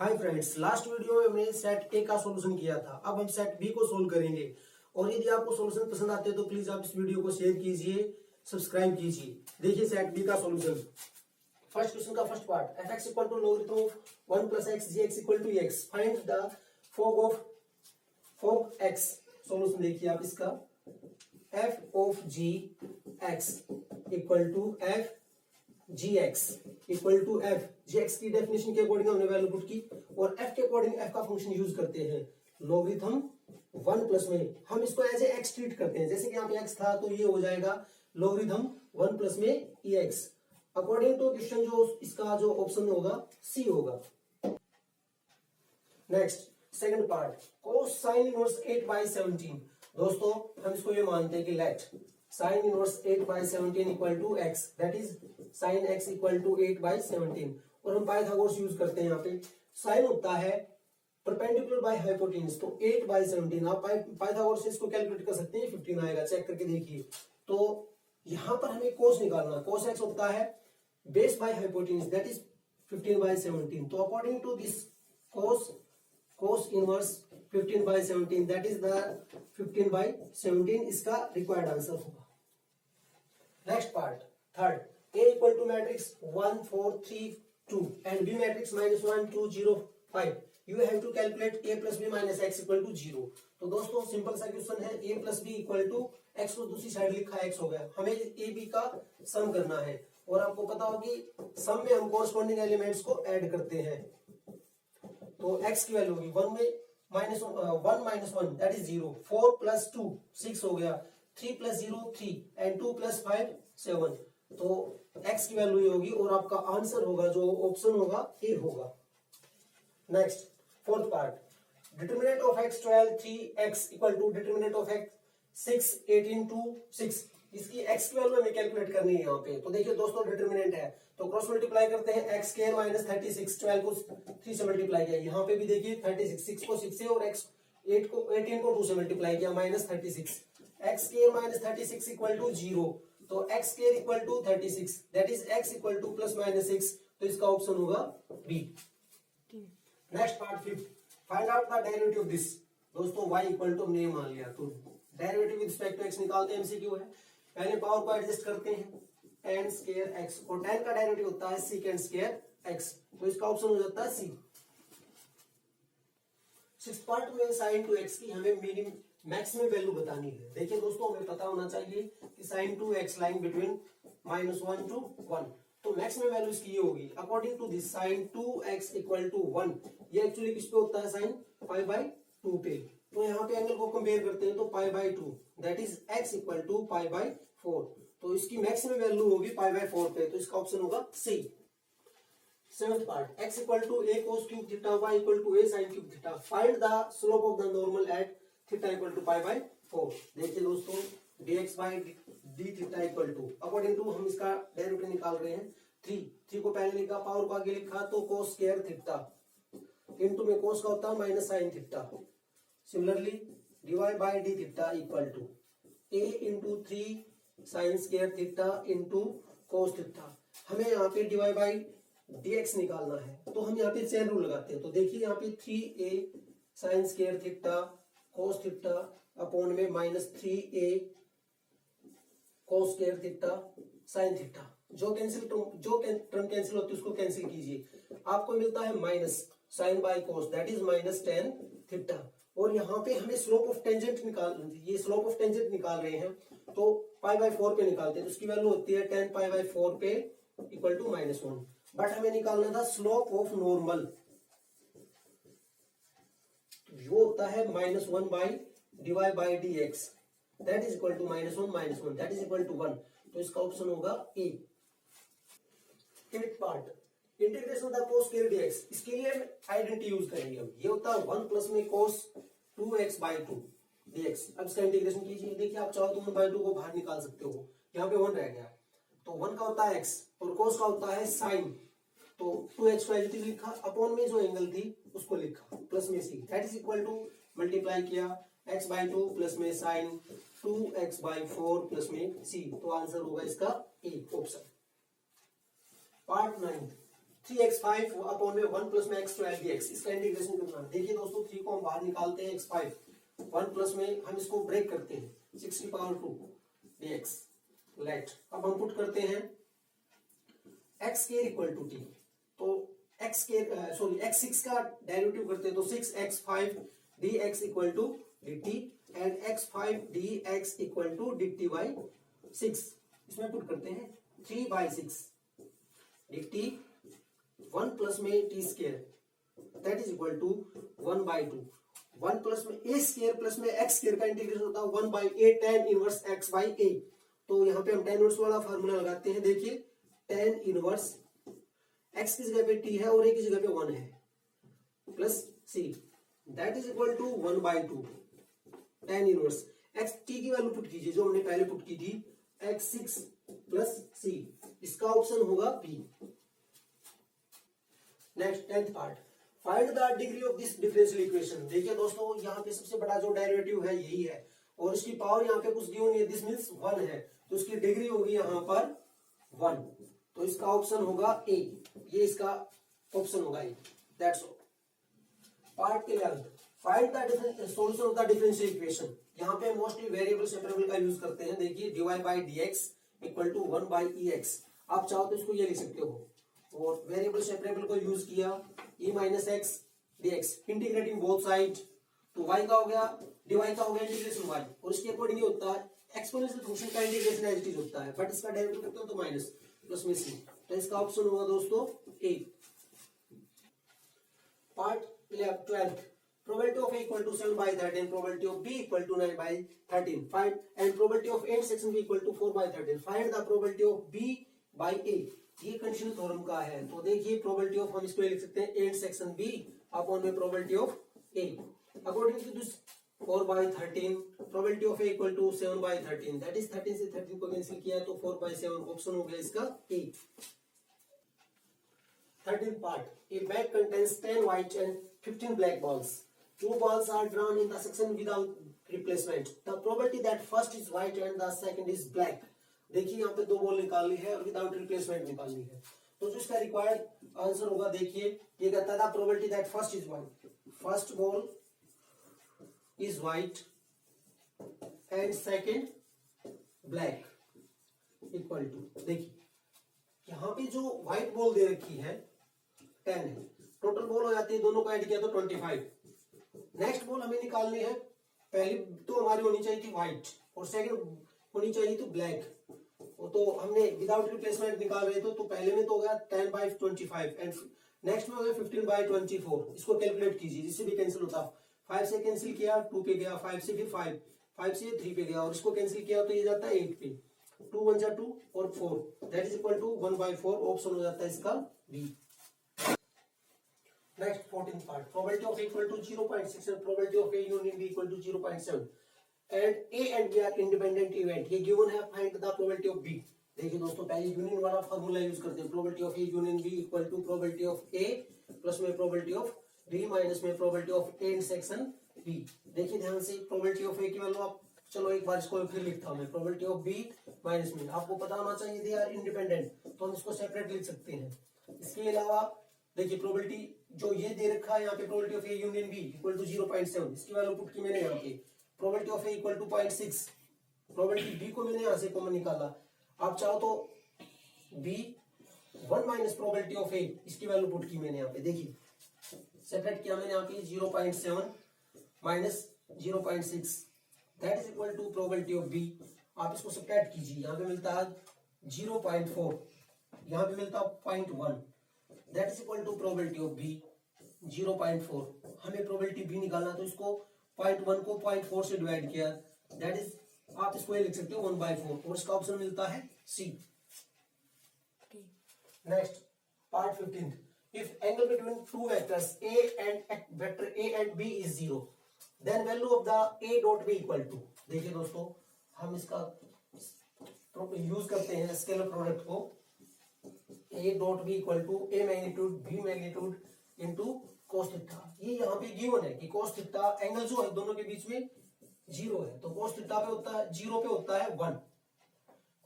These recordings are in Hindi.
हाय फ्रेंड्स, लास्ट वीडियो में हमने सेट ए का सॉल्यूशन किया था। अब हम सेट बी को सोल्व करेंगे। और यदि आपको सॉल्यूशन पसंद आते हैं तो प्लीज आप इस वीडियो को शेयर कीजिए, सब्सक्राइब कीजिए। देखिए सेट बी का सॉल्यूशन। फर्स्ट क्वेश्चन का first part, f x equal to logarithm of 1 plus x g x equal to x, find the fog x. Solution देखिए आप इसका, f of g x equal to f g x equal to f. G x की डेफिनेशन के अकॉर्डिंग हमने वैल्यू पुट की और एफ के अकॉर्डिंग एफ का फंक्शन यूज करते हैं। लोगरिथम 1 प्लस में हम इसको एज ए एक्स ट्रीट करते हैं, जैसे कि यहाँ पे एक्स था तो ये हो जाएगा लोगरिथम 1 प्लस में e x. According to question जो इसका जो ऑप्शन होगा सी होगा। Next second part, cos sine inverse 8/17। दोस्तों हम इसको ये मानते हैं कि let sine inverse 8/17 equal to x, that is sine x equal to 8/17। और हम पाइथागोरस यूज करते हैं। यहाँ पे साइन होता है परपेंडिकुलर बाय हाइपोटेन्यूज, तो 8/17 आप पाइथागोरस से इसको कैलकुलेट कर सकते हैं, 15 आएगा। चेक करके देखिए। तो यहां पर हमें कोस निकालना, कोस एक्स होता है base by hypotenuse, that is 15/17। तो according to this cos inverse 15/17, that is the 15/17 इसका रिक्वायर्ड आंसर होगा। Next part third, A equal to matrix 1 4 3 2 and B matrix -1 2 0 5। You have to calculate A plus B minus x equal to 0। तो दोस्तों सिंपल सा क्वेश्चन है, A plus B equal to x को दूसरी साइड लिखा है, एक्स हो गया। हमें ए बी का सम करना है और आपको पता होगी सम में हम कोरस्पॉन्डिंग एलिमेंट्स को ऐड करते हैं। तो x की वैल्यू होगी 1 में -1 दैट इज 0, 4 प्लस 2 6 हो गया, 3 प्लस 0 3 एंड 2 प्लस 5 7। तो x की वैल्यू ये होगी और आपका आंसर होगा जो ऑप्शन होगा ए होगा। Next fourth part, determinant of x 12 3x equal to determinant of x 6 18 2 6। इसकी x की वैल्यू हमें कैलकुलेट करनी है यहाँ पे। तो देखिए दोस्तों डिटरमिनेंट है तो क्रॉस मल्टीप्लाई करते हैं, x स्क्वायर माइनस 36, 12 को 3 से मल्टीप्लाई किया। यहाँ पे भी देखिए 36, 6 को 6 से और x 18 को 2 से मल्टीप्लाई किया, minus 36। x square minus 36 equal to 0, तो x square equal to 36, that is x equal to plus minus 6। तो इसका ऑप्शन होगा B. Next part fifth, find out the derivative of this. दोस्तों y इक्वल टू हमने मान लिया, तो derivative with respect to x निकालते हैं, एमसीक्यू है। पहले पावर को एडजस्ट करते हैं, tan स्क्वायर x, और tan का डेरिवेटिव होता है secant स्क्वायर x, तो इसका ऑप्शन हो जाता है सी। सिक्स्थ पार्ट में sin 2x की हमें मैक्सिमम वैल्यू बतानी है। देखिए दोस्तों हमें पता होना चाहिए कि sin 2x line between -1 to 1, तो मैक्सिमम वैल्यू इसकी ये होगी। According to this sin 2x equal to 1, ये एक्चुअली किस पे होता है, sin π/2 पे। तो यहाँ पे एंगल को कंपेयर करते हैं तो π/2, that is x equal to π/4। तो इसकी मैक्सिमम वैल्यू होगी π/4 पे, तो इसका ऑप्शन होगा C. Seventh part, x equal to a cos cube theta, y equal to a sin cube theta, find the slope of the normal at theta equal to π/4। देखिए दोस्तों dx by D theta equal to, according to हम इसका डेरिवेटिव निकाल रहे हैं 3 को पहले लिखा, पावर को आगे लिखा, तो cos स्क्वायर थीटा इनटू में cos का होता है minus sin theta. Similarly dy by D theta equal to a into 3 sine square theta into cos theta. हमें यहाँ पे dy बाई dx निकालना है, तो हम यहाँ पे चेन रूल लगाते हैं। तो देखिए यहाँ पे 3a sine square theta cos theta upon में -3a cos square theta sin theta. जो टर्म कैंसिल होती है उसको कैंसिल कीजिए, आपको मिलता है minus sine by cos, that is -tan theta. और यहाँ पे हमें स्लोप ऑफ टेंजेंट ये स्लोप ऑफ टेंजेंट निकाल रहे हैं, तो π/4 पे निकालते हैं, तो उसकी वैल्यू होती है tan π/4 पे इक्वल टू -1। बट हमें निकालना था स्लोप ऑफ नॉर्मल, वो होता है -1 by dy by dx, that is equal to -1 that is equal to 1। तो इसका ऑप्शन होगा A. Eight part, integration of the cos square dx, इसके लिए हम आइडेंटिटी यूज करेंगे। हम ये होता है 1 प्लस में cos 2x/2 dx। अब इसका इंटीग्रेशन कीजिए। देखिए आप चाहो तो 1/2 को बाहर निकाल सकते हो, यहाँ पे 1 रह गया, तो 1 का होता है x और cos का होता है sin, तो 2x को एडिटिव लिखा, अपॉन में जो एंगल थी उसको लिखा, प्लस में c, that is equal to multiply किया x/2 प्लस में sin 2x/4 प्लस में c। तो आंसर होगा इसका A option. Part 9, 3x5 upon में 1 प्लस में x12 dx, इसका इंटीग्रेशन करना है। देखिए दोस्तों 3 को हम बाहर निकालते हैं, x5 1 प्लस में हम इसको ब्रेक करते हैं 6 dx। लेट अब हम पुट करते हैं x square equal to t, तो x स्क्वायर सॉरी x6 का डेरिवेटिव करते हैं तो 6x5 dx equal to dt and x5 dx equal to dt by 6। इसमें पुट करते हैं 3/6 dt 1 प्लस में t square that is equal to 1/2। 1 plus में a स्क्वायर प्लस में x स्क्वायर का इंटीग्रेशन होता है 1/a tan inverse x by a। तो यहाँ पे हम tan इनवर्स वाला फार्मूला लगाते हैं। देखिए tan इनवर्स x की जगह पे t है और a की जगह पे 1 है plus c that is equal to 1/2 tan inverse x t की वैल्यू पुट कीजिए जो हमने पहले पुट की थी x6 प्लस c, इसका ऑप्शन होगा b। Next 10th part, find the degree of this differential equation. देखिए दोस्तों यहाँ पे सबसे बड़ा जो डेरिवेटिव है यही है और इसकी पावर यहाँ पे कुछ गिवन नहीं है, दिस मींस 1 है, तो इसकी डिग्री होगी यहाँ पर 1, तो इसका ऑप्शन होगा ए, ये इसका ऑप्शन होगा A. That's all. Part 11, find the solution of the differential equation. यहाँ पे मोस्टली वेरिएबल सेपरेबल का यूज करते हैं। देखिए dy by dx equal to 1/ex, आप चाहो तो इसको ये लिख सकते हो, और वेरिएबल सेपरेबल को यूज किया e minus X dx, integrating both side, तो y का हो गया dy का हो गया इंटीग्रेशन y, और इसके अकॉर्डिंग होता है एक्सपोनेंशियल फंक्शन का इंटीग्रेशन एज इट इज होता है, बट इसका डेरिवेटिव करते हो तो माइनस प्लस में c, तो इसका ऑप्शन होगा दोस्तों A. Part 12, probability of a equal to 7/13, probability of b equal to 9/13, find and probability of end section b equal to 4/13, find the probability of b by a। ये कंडीशनल थ्योरम का है, तो देखिए प्रोबेबिलिटी ऑफ हम इसको लिख सकते हैं एंड सेक्शन बी अपॉन में probability of A according to this 4/13, probability of A equal to 7/13, that is 13 से 13 को कैंसिल किया तो 4/7 ऑप्शन हो गया इसका ए। 13th part, a bag contains 10 white and 15 black balls. 2 balls are drawn in the section without replacement. The probability that first is white and the second is black. देखिए यहाँ पे 2 बॉल निकालनी है और विदाउट रिप्लेसमेंट निकालनी है, तो जो इसका रिक्वायर्ड आंसर होगा देखिए ये कहता था probability that first is white, first ball is white and second black equal to, देखिए यहाँ पे जो व्हाइट बॉल दे रखी है 10 है, टोटल बॉल हो जाती है दोनों को ऐड किया तो 25। नेक्स्ट बॉल हमें निकालनी है, पहली तो हमारी होनी चाहिए थी व्हाइट और सेकंड होनी चाहिए थी ब्लैक, तो हमने विदाउट रिप्लेसमेंट निकाल रहे थे, तो पहले में तो हो गया 10/25 एंड नेक्स्ट में हो गया 15/24। इसको कैलकुलेट कीजिए जिससे भी कैंसिल होता, 5 से कैंसिल किया 2 पे गया, 5 से फिर 5 से 3 पे गया और इसको कैंसिल किया तो ये जाता है 8 पे, 2 1 जा 2 और 4 that is equal to 1/4, option हो जाता है इसका B. Next 14th part, probability of equal to 0.6 and probability of A union B equal to 0.7 and A and B are independent event, ये given है, find the probability of B। देखिए दोस्तों पहले यूनियन वाला फार्मूला यूज करते हैं, probability of A union B equal to probability of A plus में प्रोबेबिलिटी ऑफ B माइनस में probability of A intersection B। देखिए ध्यान से प्रोबेबिलिटी ऑफ A की वैल्यू आप, चलो एक बार इसको फिर लिखता हूं मैं, प्रोबेबिलिटी ऑफ B माइनस में, आपको पता होना चाहिए दे आर इंडिपेंडेंट, तो हम इसको सेपरेट लिख सकते हैं। इसके अलावा देखिए प्रोबेबिलिटी जो ये दे रखा है यहाँ पे, probability of A union B equal to 0.7, इसकी वैल्यू पुट की मैंने यहाँ पे, probability of A equal to 0.6, probability B को मैंने यहां से कॉमन निकाला, आप चाहो तो B 1 minus probability of A, इसकी वैल्यू पुट की मैंने यहाँ पे, देखिए सेपरेट किया मैंने यहाँ पे 0.7 minus 0.6 that is equal to probability of B. आप इसको सेपरेट कीजिए, यहाँ पे मिलता है 0.4, यहाँ पे मिलता है 0.1 that is equal to probability of B 0.4। हमें प्रोबेबिलिटी बी निकालना, तो इसको 0.1 को 0.4 से डिवाइड किया, दैट इज आप इसको ये लिख सकते हो 1/4, और इसका ऑप्शन मिलता है C. Next part 15, if angle between two vectors a and vector a and b is 0 then value of the a dot b equal to, देखिए दोस्तों हम इसका यूज करते हैं स्केलर प्रोडक्ट को, a dot b equal to a magnitude b magnitude into cos theta. ये यहाँ पे गिवन है कि cos थीटा एंगल जो है दोनों के बीच में 0 है, तो cos थीटा पे होता है 0 पे होता है 1,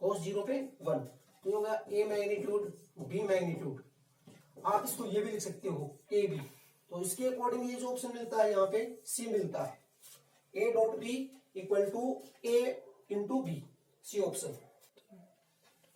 cos 0 पे 1, तो ये होगा a मैग्नीट्यूड b मैग्नीट्यूड। आप इसको ये भी लिख सकते हो ए बी। तो इसके अकॉर्डिंग ये जो ऑप्शन मिलता है यहाँ पे सी मिलता है, A dot B equal to A into B, C option.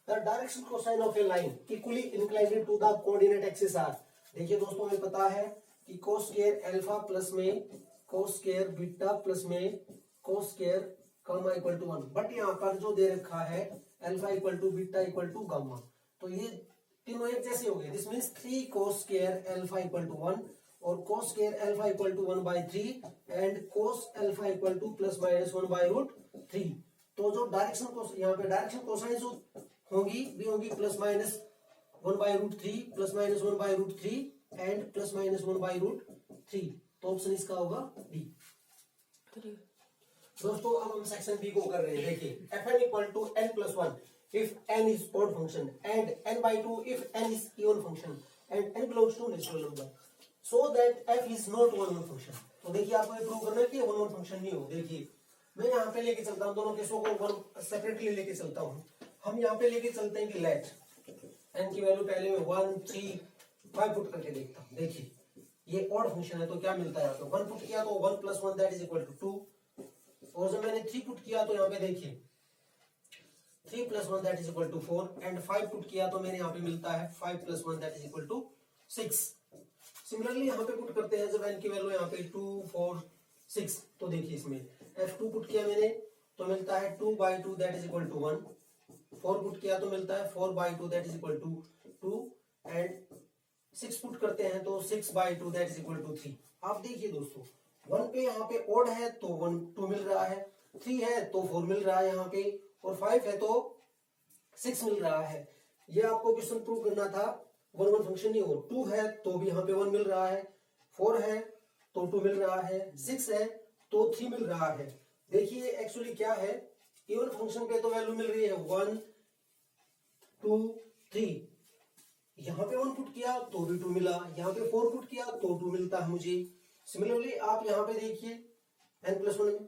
The direction cosine of a line equally inclined to the coordinate axis are. देखिए दोस्तों, हमें पता है कि कोस स्क्वायर अल्फा प्लस में कोस स्क्वायर बीटा प्लस में cos square gamma equal to 1, but यहाँ पर जो दे रखा है alpha equal to beta equal to gamma, तो ये तीनों एक जैसे हो गए। This means 3 cos square alpha equal to 1 और cos square alpha equal to 1/3 and cos alpha equal to plus minus 1/√3। तो जो डायरेक्शन कोस यहाँ पे डायरेक्शन कोसाइन जो होंगी भी होंगी plus minus 1/√3 plus minus 1/√3 and plus minus 1/√3। तो ऑप्शन इसका होगा डी। दोस्तों अब हम सेक्शन बी को कर रहे हैं। देखिए fn equal to n+1 if n is odd function and n/2 if n is even function and n belongs to natural number so that f is not one function। तो देखिए आपको ये प्रूव करना है कि वन फंक्शन नहीं हो। देखिए मैं यहाँ पे लेके चलता हूँ, दोनों केसों को वन सेपरेटली लेके चलता हूँ। हम यहाँ पे लेके चलते हैं कि लेट n की वैल्यू पहले में 1 3 5 पुट करके देखता हूँ। देखिए ये ऑड फंक्शन है तो क्या मिलता है यहाँ पे 1 पुट किया तो 1 + 1 दैट इज इक्वल टू 2, और जब मैंने 3 पुट किया तो यहाँ पे देखिए 3 + 1 that is equal to 4 and 5 put किया तो मेरे यहाँ पे मिलता है 5 + 1 that is equal to 6। Similarly यहाँ पे पुट करते हैं जब n की वैल्यू यहाँ पे 2 4 6, तो देखिए इसमें f2 पुट किया मैंने तो मिलता है 2/2 that is equal to 1, 4 put किया तो मिलता है 4/2 that is equal to 2 and 6 put करते हैं तो 6/2 दैट इज इक्वल टू 3। आप देखिए दोस्तों 1 पे यहाँ पे ओड है तो 2 मिल रहा है, 3 है तो 4 मिल रहा है यहाँ पे, और 5 है तो 6 मिल रहा है। ये आपको क्वेश्चन प्रूव करना था वन फंक्शन नहीं हो। 2 है तो भी यहाँ पे 1 मिल रहा है, 4 है तो 2 मिल रहा है, 6 है तो 3 मिल रहा है। देखिए एक्चुअली क्या है, इवन फंक्शन पे तो वैल्यू मिल रही है 1 2 3, यहाँ पे 1 पुट किया तो भी 2 मिला, यहाँ पे 4 पुट किया तो 2 मिलता है मुझे। सिमिलरली आप यहाँ पे देखिए n+1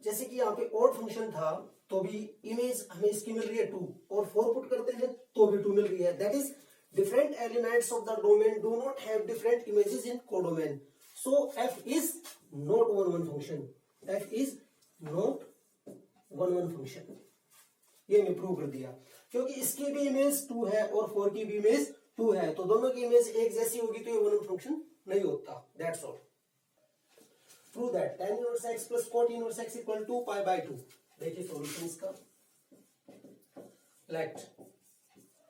जैसे कि यहाँ पे ऑड फंक्शन था तो भी इमेज हमें इसकी मिल रही है 2, और 4 पुट करते हैं तो भी 2 मिल रही है। That is different elements of the domain do not have different images in codomain, so f is not one function, f is not one function. ये मैं प्रूव कर दिया, क्योंकि इसकी भी इमेज 2 है और 4 की भी इमेज 2 है, तो दोनों की इमेज एक जैसी होगी तो ये वन फंक्शन नहीं होता। That's all. Prove that tan inverse x plus cot inverse x equal to π/2। देखिए सॉल्यूशन इसका, let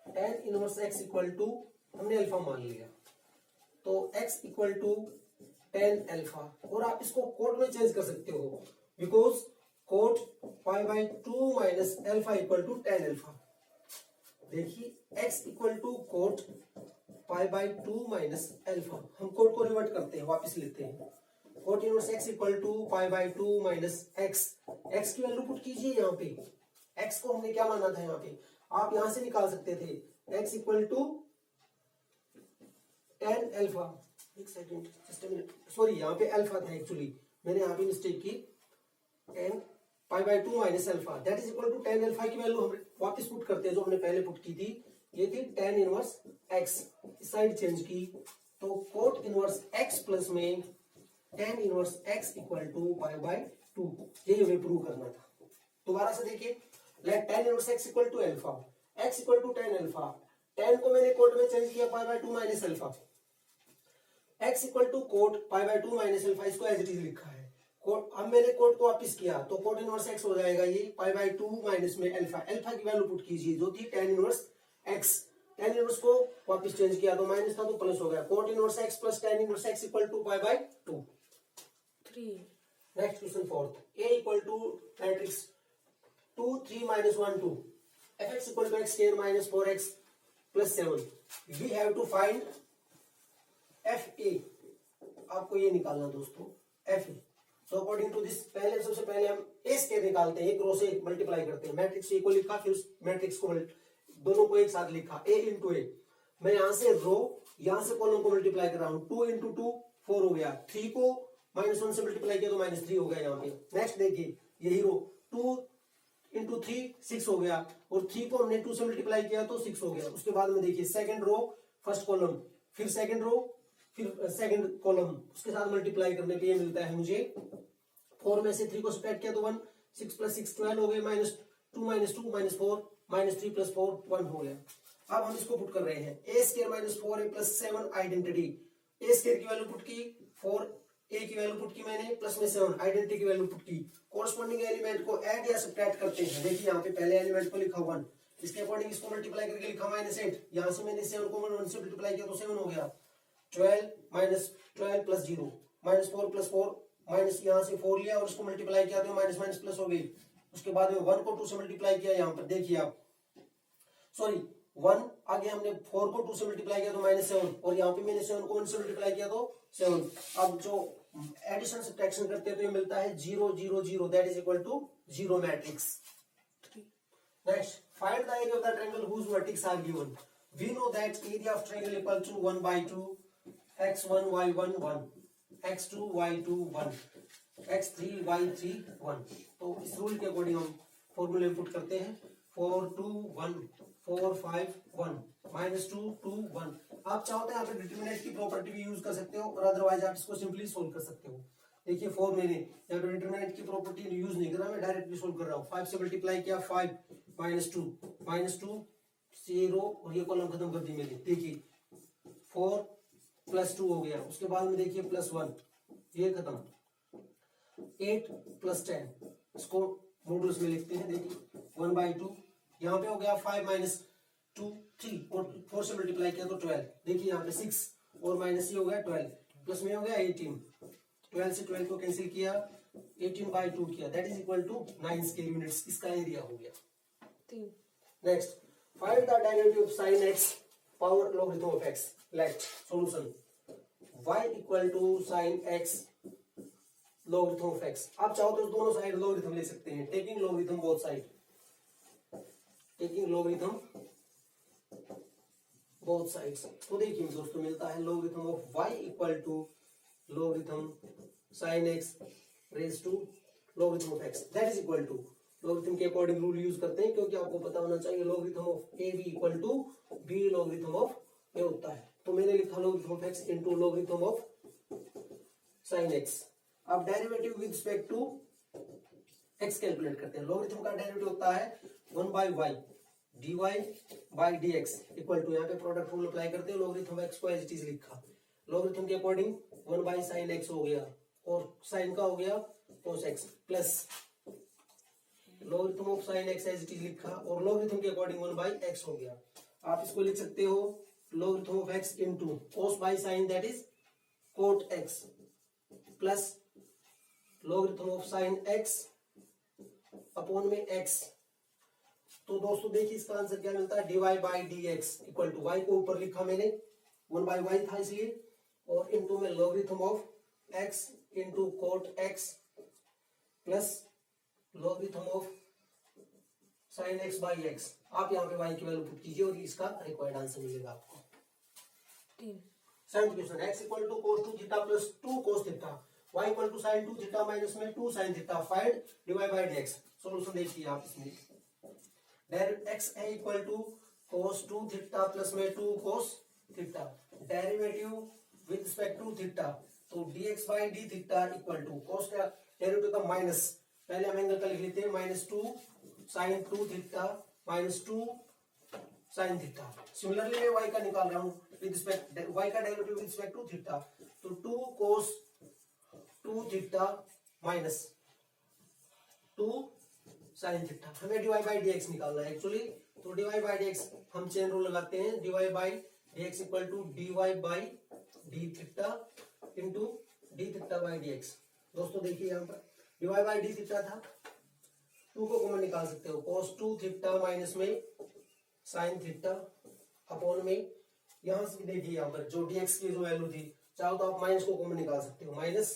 tan inverse x equal to हमने अल्फा मान लिया तो x equal to tan alpha, और आप इसको cot में चेंज कर सकते हो because cot π/2 minus alpha equal to tan alpha. देखिए x equal to cot π/2 minus alpha, हम cot को रिवर्ट करते हैं, वापस लेते हैं। cot inverse x equal to π/2 minus x की वैल्यू पुट कीजिए यहाँ पे। x को हमने क्या माना था यहाँ पे, आप यहां से निकाल सकते थे x equal to tan alpha. एक second, just a minute, sorry यहाँ पे अल्फा था एक्चुअली, मैंने यहाँ पे मिस्टेक की। tan π/2 minus alpha that is equal to tan alpha की वैल्यू हम वापस पुट करते हैं जो हमने पहले पुट की थी, ये थी tan inverse x, side change की तो cot इनवर्स x प्लस में tan inverse x equal to π/2, ये हमें प्रूव करना था। दोबारा से देखिए, let tan inverse x equal to alpha, x equal to tan alpha, tan को मैंने cot में चेंज किया π/2 minus alpha, x equal to cot π/2 minus alpha, इसको एज इट इज लिखा है। अब मैंने cot को वापस किया तो cot इनवर्स x हो जाएगा ये π/2 माइनस में अल्फा, अल्फा की वैल्यू पुट कीजिए जो थी tan inverse x, tan inverse को वापस चेंज किया तो माइनस था तो प्लस हो गया, cot inverse x plus tan inverse x equal to π/2। Next question fourth, a equal to matrix 2 3 minus 1 2 fx equal to x square minus 4x plus 7, we have to find fa। आपको ये निकालना दोस्तों fa। So according to this पहले सबसे पहले हम a स्क्वायर निकालते हैं, एक रो से मल्टीप्लाई करते हैं, मैट्रिक्स a को लिखा फिर उस मैट्रिक्स को दोनों को एक साथ लिखा a इंटू a। मैं यहां से रो यहां से कॉलम को मल्टीप्लाई कर रहा हूं, 2 इंटू 2 4 हो गया, 3 को -1 से मल्टीप्लाई किया तो -3 हो गया यहाँ पे। नेक्स्ट देखिए यही रो 2 इंटू 3 6 हो गया, और 3 को हमने 2 से मल्टीप्लाई किया तो 6 हो गया। उसके बाद में देखिए सेकंड रो फर्स्ट कॉलम, फिर सेकंड रो, फिर सेकंड कॉलम, उसके साथ मल्टीप्लाई करने पे ये मिलता है मुझे 4 में से 3 को सब्ट्रैक्ट किया तो 1, 6 प्लस 6 12 हो गए, -2 माइनस 4 -3 प्लस 4 1 हो गया। अब हम इसको पुट कर रहे हैं, A square minus 4a plus 7 identity. A square की वैल्यू पुट की 4, ए की वैल्यू पुट की मैंने, प्लस में 7 आइडेंटिटी की वैल्यू पुट की। कोरस्पॉन्डिंग एलिमेंट को ऐड या सब्ट्रैक्ट करते हैं। देखिए यहाँ पे पहले एलिमेंट को लिखा 1, इसके अकॉर्डिंग इसको मल्टीप्लाई करके लिखा -8, यहाँ से मैंने 7 को 1 से मल्टीप्लाई किया तो 7 हो गया। 12 माइनस 12 प्लस 0 -4 प्लस 4, माइनस यहाँ से 4 लिया और इसको मल्टीप्लाई किया तो माइनस माइनस प्लस हो गई। उसके बाद में 1 को 2 से मल्टीप्लाई किया, यहाँ पर देखिए आप, सॉरी 1 आगे हमने 4 को 2 से मल्टीप्लाई किया तो -7, और यहाँ पे मैंने 7 को 1 से मल्टीप्लाई किया तो 7। अब जो एडिशन सब्ट्रैक्शन करते हैं तो ये मिलता है 0 0 0, that is equal to 0 matrix. Next, find the area of the triangle whose vertex are given. We know that area of triangle equal to 1/2 x1 y1 1 x2 y2 1 x3 y3 1। तो इस रूल के अकॉर्डिंग हम फॉर्मूले पुट करते हैं, 4 2 1 4 5 1 -2 2 1। आप चाहो तो यहाँ पे डिटरमिनेंट की प्रॉपर्टी भी यूज कर सकते हो, और अदरवाइज आप इसको सिंपली सोल्व कर सकते हो। देखिए 4 मैंने यहाँ पे डिटरमिनेंट की प्रॉपर्टी यूज नहीं कर रहा, मैं डायरेक्टली सोल्व कर रहा हूँ। 5 से मल्टीप्लाई किया 5 -2 0, और ये कॉलम खत्म कर दी मैंने। देखिए 4 प्लस 2 हो गया, उसके बाद में देखिए +1, ये खत्म, 8 प्लस 10, इसको मॉडुलस में लिखते हैं। देखिए 1/2, यहाँ पे हो गया 5 माइनस 2 3, और 4 से मल्टीप्लाई किया तो 12। देखिए यहाँ पे 6 और माइनस ये हो गया 12, प्लस में हो गया 18, 12 से 12 को कैंसिल किया, 18/2 किया, that is equal to 9 square units. इसका एरिया हो गया। Next, find the derivative of sin x power logarithm of x। Let solution, y equal to sin x logarithm of x। आप चाहो तो दोनों साइड लॉगरिथम ले सकते हैं, taking logarithm both side, taking logarithm both sides. तो देखिए दोस्तों, मिलता है logarithm of y equal to logarithm sin x raise to logarithm of x, that is equal to, logarithm के अकॉर्डिंग रूल यूज करते हैं, क्योंकि आपको पता होना चाहिए logarithm of a b equal to b logarithm of a होता है। तो मैंने लिखा logarithm of x into logarithm of sin x। अब derivative with respect to x calculate करते हैं। लॉगरिथम का डेरिवेटिव होता है 1/y dy by dx equal to, यहाँ पे प्रोडक्ट रूल अप्लाई करते हैं, लॉगरिथम x को एज इट इज लिखा, लॉगरिथम के अकॉर्डिंग 1/sin x हो गया, और साइन का हो गया cos x, plus logarithm of sin x as it is लिखा, और लॉगरिथम के अकॉर्डिंग 1/x हो गया। आप इसको लिख सकते हो logarithm of x into cos by sin, that is cot x, plus logarithm of sin x upon में x। तो दोस्तों देखिए इसका आंसर क्या मिलता है, dy by dx equal to, y को ऊपर लिखा मैंने 1/y था इसलिए, और इनटू में logarithm of x into cot x plus logarithm of sin x by x। आप यहाँ पे y की वैल्यू पुट कीजिए और इसका रिक्वायर्ड आंसर मिलेगा आपको। 7th question, x equal to cos 2 theta plus 2 cos theta, y equal to sin 2 theta minus में 2 sin theta, find dy by dx। Solution देखिए आप इसमें, डायरेक्ट x है equal to cos 2 theta plus में 2 cos theta, derivative with respect to theta, तो dx by D theta equal to, cos का डेरिवेटिव का माइनस, पहले हम एंगल का लिख लेते हैं, -2 sin 2 theta minus 2 sin theta. Similarly मैं y का निकाल रहा हूँ विद रिस्पेक्ट, y का derivative with respect to theta, तो 2 cos 2 theta minus 2 sin theta. हमें dy बाई dx निकालना है एक्चुअली, तो dy बाई dx हम चेन रूल लगाते हैं, dy by dx equal to dy by D theta into D theta by dx। दोस्तों देखिए यहाँ पर dy बाई डी थीटा था, 2 को कॉमन निकाल सकते हो, cos 2 थीटा माइनस में sin थीटा अपॉन में, यहाँ से देखिए यहाँ पर जो dx की जो वैल्यू थी, चाहो तो आप माइनस को कॉमन निकाल सकते हो, माइनस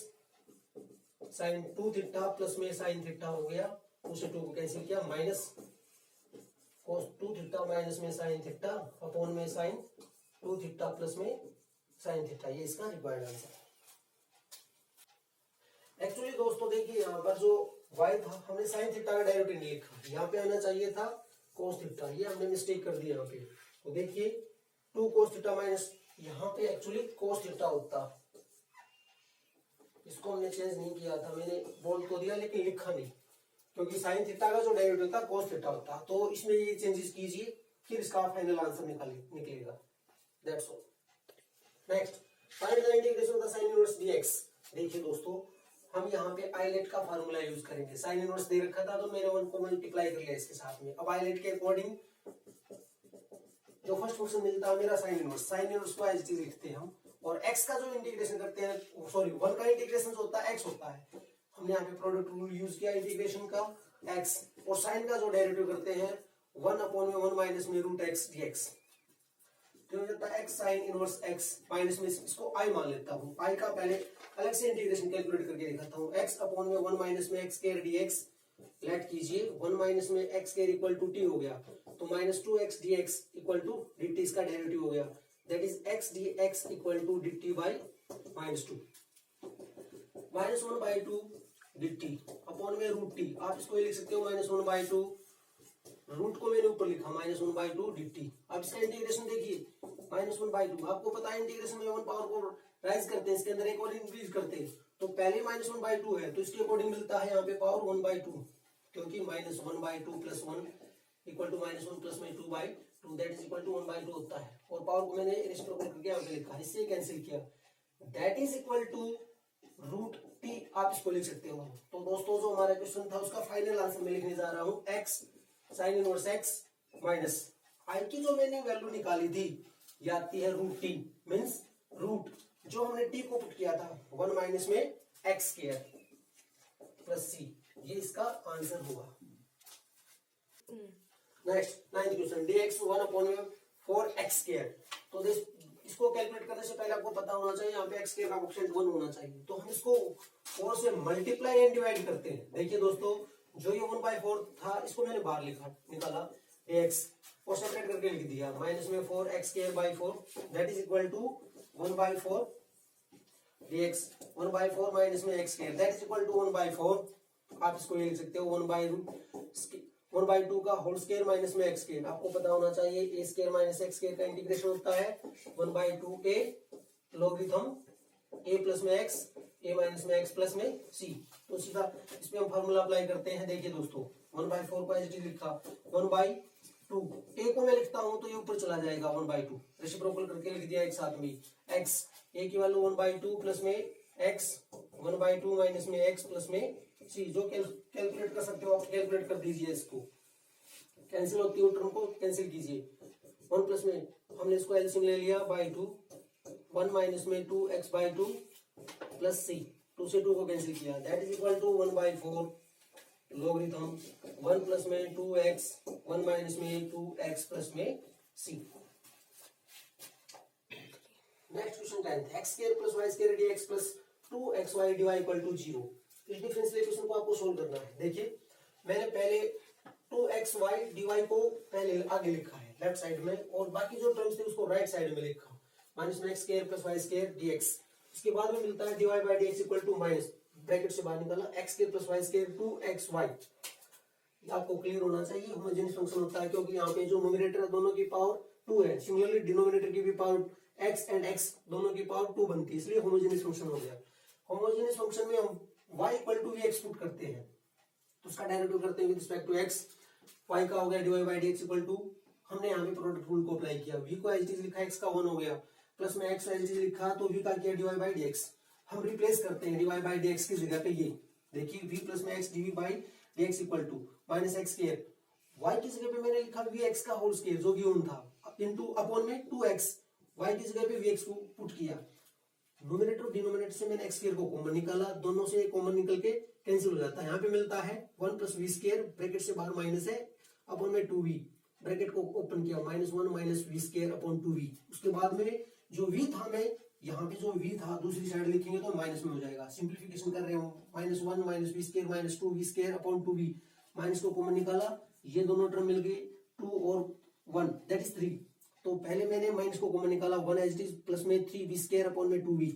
sin 2 थीटा प्लस में sin थीटा हो गया, उसे 2 को कैंसिल किया, माइनस cos 2 थीटा माइनस में sin थीटा अपॉन में sin 2 थीटा प्लस में sin थीटा, ये इसका रिक्वायर्ड आंसर है। एक्चुअली दोस्तों देखिए यहाँ पर जो वाई था, हमने साइन थीटा का डेरिवेटिव नहीं लिखा, यहाँ पे आना चाहिए था कोस थीटा, ये हमने मिस्टेक कर दिया यहाँ पे। तो देखिए 2 कोस थीटा माइनस, यहाँ पे एक्चुअली कोस थीटा होता, इसको हमने चेंज नहीं किया था, मैंने बोल तो दिया लेकिन लिखा नहीं, क्योंकि साइन थीटा का जो डेरिवेटिव था कोस थीटा होता। तो इसमें ये चेंजेस कीजिए, फिर इसका फाइनल आंसर निकलेगा। That's all. Next, find the integration of the sine inverse dx। देखिए दोस्तों, हम यहाँ पे आइलेट का फार्मूला यूज करेंगे। साइन इनवर्स दे रखा था तो मैंने 1 को मल्टीप्लाई कर लिया इसके साथ में। अब आइलेट के अकॉर्डिंग जो फर्स्ट फंक्शन मिलता है मेरा साइन इनवर्स को एज इट इज लिखते हैं हम, और x का जो इंटीग्रेशन करते हैं, सॉरी 1 का इंटीग्रेशन जो होता है x होता है, हमने यहाँ पे प्रोडक्ट रूल यूज किया इंटीग्रेशन का x, और साइन का जो डेरिवेटिव करते हैं 1/1 माइनस में रूट x dx, तो हो जाता है x sine inverse x minus में इसको i मान लेता हूँ। i का पहले अलग से इंटीग्रेशन कैलकुलेट करके दिखाता हूँ। x/1 माइनस में x स्क्वायर dx, लेट कीजिए 1 माइनस में x square equal to t हो गया, तो -2x dx equal to dt, इसका डेरिवेटिव हो गया, that is x dx equal to dt by -2, -1/2 dt upon में रूट t। आप इसको ये लिख सकते हो -1/2, रूट को मैंने ऊपर लिखा -1/2 dt। अब इसका इंटीग्रेशन देखिए, -1/2, आपको पता है इंटीग्रेशन में 1 पावर को राइज करते हैं, इसके अंदर एक और इंक्रीज करते हैं, तो पहले -1/2 है तो इसके अकॉर्डिंग मिलता है यहाँ पे पावर 1/2, क्योंकि -1/2 + 1 इक्वल टू -1 + में 2/2, दैट इज इक्वल टू 1/2 होता है, और पावर को मैंने रेसिप्रोकल करके यहाँ पे लिखा, इससे कैंसिल किया, that is equal to root t, आप इसको लिख सकते हो। तो दोस्तों जो हमारा क्वेश्चन था उसका फाइनल आंसर मैं लिखने जा रहा हूँ, x sine inverse x minus i की जो मैंने वैल्यू निकाली थी ये आती है रूट t, मीन्स रूट जो हमने t को पुट किया था 1 माइनस में x स्क्वायर प्लस c, ये इसका आंसर होगा। Next 9th question, dx 1/4x square. तो इसको कैलकुलेट करने से पहले आपको पता होना चाहिए यहाँ पे x स्क्वायर का कोएफिशिएंट 1 होना चाहिए, तो हम इसको 4 से मल्टीप्लाई एंड डिवाइड करते हैं। देखिए दोस्तों, जो ये 1/4 था इसको मैंने बाहर निकाला dx, और सेपरेट करके लिख दिया, माइनस में 4x square by 4, that is equal to 1/4 dx, 1/4 minus में x square, that is equal to 1/4। आप इसको ये लिख सकते हो 1/2 का होल स्क्वायर माइनस में x स्क्वायर। आपको पता होना चाहिए a square minus x square का इंटीग्रेशन होता है 1/2a लॉगरिथम a प्लस में x, a माइनस में x प्लस में c। तो सीधा इसमें हम फार्मूला अप्लाई करते हैं। देखिए दोस्तों, 1/4 को एज लिखा, 1/2 a को मैं लिखता हूं तो ये ऊपर चला जाएगा 1/2, रेसिप्रोकल करके लिख दिया एक साथ में x, a की वैल्यू 1/2 प्लस में x, 1/2 माइनस में x प्लस में c, जो कैलकुलेट कर सकते हो आप कैलकुलेट कर दीजिए, इसको कैंसिल होती है टर्म को कैंसिल कीजिए, 1 प्लस में हमने इसको एलसीएम ले लिया बाई 2, 1 माइनस में 2x/2 प्लस c, 2 से 2 को कैंसिल किया, that is equal to 1/4 logarithm 1 plus में 2x, 1 माइनस में 2x प्लस में c। Next question 10th, x square plus y square dx plus 2xy dy equal to 0। इस डिफरेंशियल इक्वेशन को आपको सोल्व करना है। देखिए मैंने पहले 2xy dy को पहले आगे लिखा है लेफ्ट साइड में, और बाकी जो टर्म्स थे उसको राइट साइड में लिखा, माइनस में x square plus y square dx। इसके बाद में मिलता है dy by dx equal to minus, bracket से बाहर निकाला x square plus y square 2xy। आपको क्लियर होना चाहिए होमोजेनियस फंक्शन होता है, क्योंकि यहाँ पे जो न्यूमरेटर दोनों की पावर 2 है, सिमिलरली डिनोमिनेटर की भी पावर x एंड x दोनों की पावर 2 बनती है, इसलिए होमोजेनियस फंक्शन हो गया। होमोजेनियस फंक्शन में हम y equal to v put करते हैं, तो उसका डेरिवेटिव करते हैं with respect to x, y का हो गया dy by dx equal to, हमने यहाँ पे प्रोडक्ट रूल को अप्लाई किया, v को एज इट इज लिखा, x का 1 हो गया, प्लस में x एज इट इज लिखा तो v का किया dy बाई dx। हम रिप्लेस करते हैं dy बाई dx की जगह पे, ये देखिए v प्लस में x dv by dx equal to minus x square, y की जगह पे मैंने लिखा vx का होल स्क्वायर जो v1 था, इनटू अपॉन में 2x, y की जगह पे vx को पुट किया, न्यूमरेटर और डिनोमिनेटर से मैंने x स्क्वायर को कॉमन निकाला, दोनों से कॉमन निकल के कैंसिल हो जाता है। यहाँ पे मिलता है 1 प्लस v स्क्वायर, ब्रैकेट से बाहर माइनस है, अपॉन में 2v, ब्रैकेट को ओपन किया, -1 minus v square upon 2v। उसके बाद में जो v था, मैं यहाँ पे जो v था दूसरी साइड लिखेंगे तो माइनस में हो जाएगा, सिंप्लीफिकेशन कर रहे हो, -1 minus v square minus 2v square upon 2v, minus को कॉमन निकाला, ये दोनों टर्म मिल गए 2 और 1 दैट इज 3। तो पहले मैंने माइनस को कॉमन निकाला, 1 एज इट इज प्लस में 3v स्क्वायर अपॉन में 2v,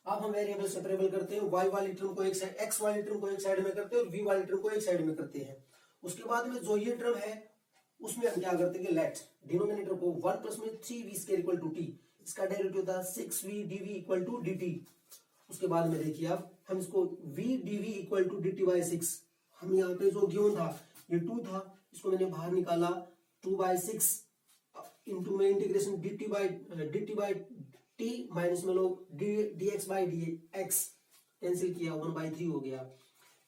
अब हम वेरिएबल सेपरेबल करते हैं, y वाली टर्म को एक साइड, x वाली टर्म को एक साइड में करते हैं और v वाली टर्म को एक साइड में करते हैं। उसके बाद में जो ये टर्म है उसमें हम क्या करते हैं कि लेट डिनोमिनेटर को 1 प्लस में 3v² इक्वल टू टी, इसका डेरिवेटिव होता है 6v dv equal to dt। उसके बाद में देखिए अब हम इसको v dv equal to dt by 6, हम यहाँ पे जो गिवन था ये 2 था, इसको मैंने बाहर निकाला 2/6 इंटू में integration dt by t minus में लोग dx बाई dx कैंसिल किया 1/3 हो गया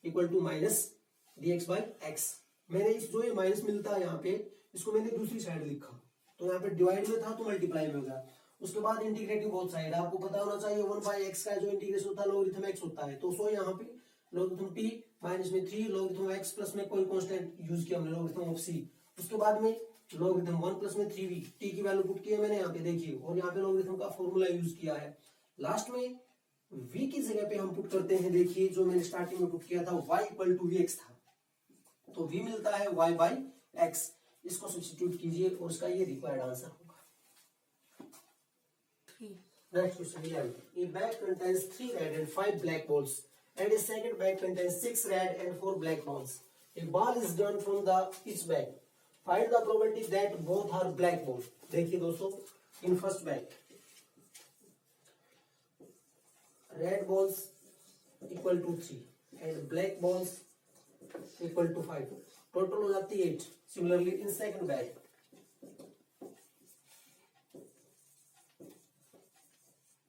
equal to minus dx by x। मैंने इस जो ये माइनस मिलता है यहाँ पे इसको मैंने दूसरी साइड लिखा, तो यहाँ पे डिवाइड में था तो मल्टीप्लाई में होगा। उसके बाद इंटीग्रेटिंग बोथ साइड, आपको पता होना चाहिए 1/x का जो इंटीग्रेशन होता है लोगरिथम x होता है, तो सो यहाँ पे लोगरिथम t माइनस में 3 लोगरिथम x प्लस में कोई कांस्टेंट यूज किया हमने लोगरिथम ऑफ c। उसके बाद में लोगरिथम 1 प्लस में 3v, t की वैल्यू पुट की है मैंने यहाँ पे देखिए, और यहाँ पे लोगरिथम का फॉर्मूला यूज किया है। लास्ट में v की जगह पे हम पुट करते हैं, देखिए जो मैंने स्टार्टिंग में पुट किया था y इक्वल टू vx था, तो v मिलता है y बाई x, इसको सब्स्टिट्यूट कीजिए और इसका ये रिक्वायर्ड आंसर होगा। Next question 11, a bag contains 3 red and 5 black balls and a second bag contains 6 red and 4 black balls. A ball is drawn from the each bag. Find the probability that both are black balls. देखिए दोस्तों, in first bag red balls equal to 3 and black balls equal to 5, total हो जाती है 8। Similarly in second bag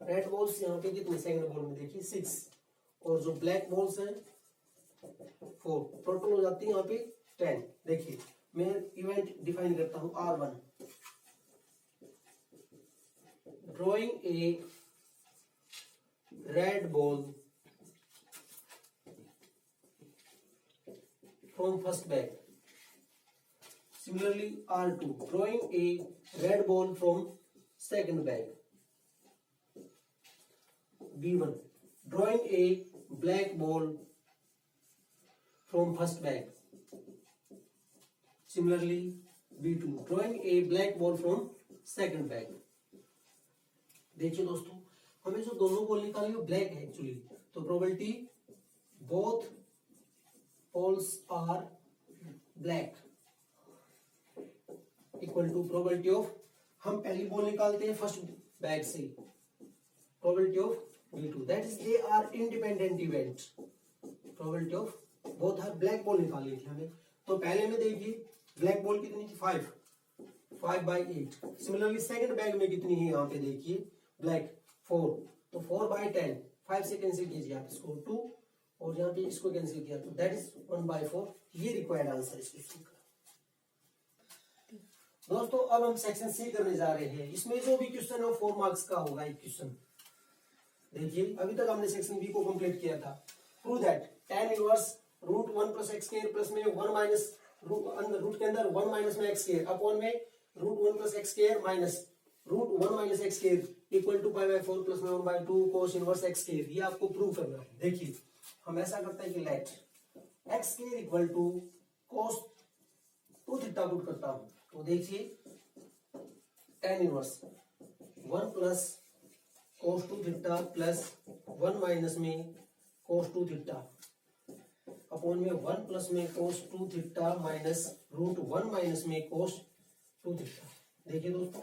red balls यहाँ पे कितने सेकंड बॉल में देखिए 6, और जो ब्लैक बॉल्स हैं 4, टोटल हो जाती है यहाँ पे 10। देखिए मैं इवेंट डिफाइन करता हूं R1, drawing a red ball from first bag. Similarly, R2, drawing a red ball from second bag. B1, drawing a black ball from first bag. Similarly, B2, drawing a black ball from second bag. देखिए दोस्तों, हमें जो दोनों बॉल निकाली वो ब्लैक है एक्चुअली, तो probability both balls are black equal to probability of, हम पहली बॉल निकालते हैं फर्स्ट बैग से, probability of B2, that is they are independent event. Probability of both are black ball निकालनी थी हमें, तो पहले में देखिए ब्लैक बॉल कितनी थी 5/8। सिमिलरली सेकंड बैग में कितनी है यहाँ पे देखिए ब्लैक 4, तो 4/10, 5 से कैंसिल कीजिए आप इसको 2, और यहाँ पे इसको कैंसिल किया तो दैट इज 1/4। ये रिक्वायर्ड आंसर इस क्वेश्चन का। दोस्तों अब हम सेक्शन सी करने जा रहे हैं, इसमें जो भी क्वेश्चन है 4 मार्क्स का होगा एक क्वेश्चन। देखिए अभी तक हमने सेक्शन बी को कंप्लीट किया था। Prove that tan inverse √1 + x² plus में 1 माइनस रूट के अंदर 1 माइनस में x² अपॉन में √1 + x² minus √1 - x² equal to π/4 plus में 1/2 cos इनवर्स x²। ये आपको प्रूव करना है। देखिए हम ऐसा करते हैं कि let x² equal to cos 2θ put करता हूं, तो देखिए tan inverse 1 plus cos 2θ plus 1 minus में cos 2θ अपॉन में 1 प्लस में cos 2θ माइनस √1 माइनस में cos 2θ। देखिए दोस्तों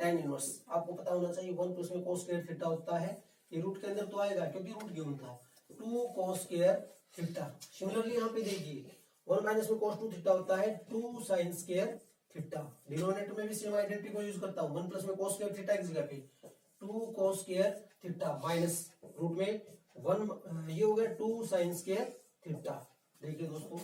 tan इनवर्स आपको पता होना चाहिए 1 प्लस में cos² θ होता है, ये रूट के अंदर तो आएगा क्योंकि रूट गिवन था 2 cos² θ। सिमिलरली यहाँ पे देखिए 1 माइनस में cos 2θ होता है 2 sin² θ। डिनोमिनेटर में भी सेम आइडेंटिटी को यूज करता हूँ, 1 प्लस में cos² θ की जगह पे 2 cos² θ माइनस रूट में 1 ये हो गया 2 sin² θ। देखिए दोस्तों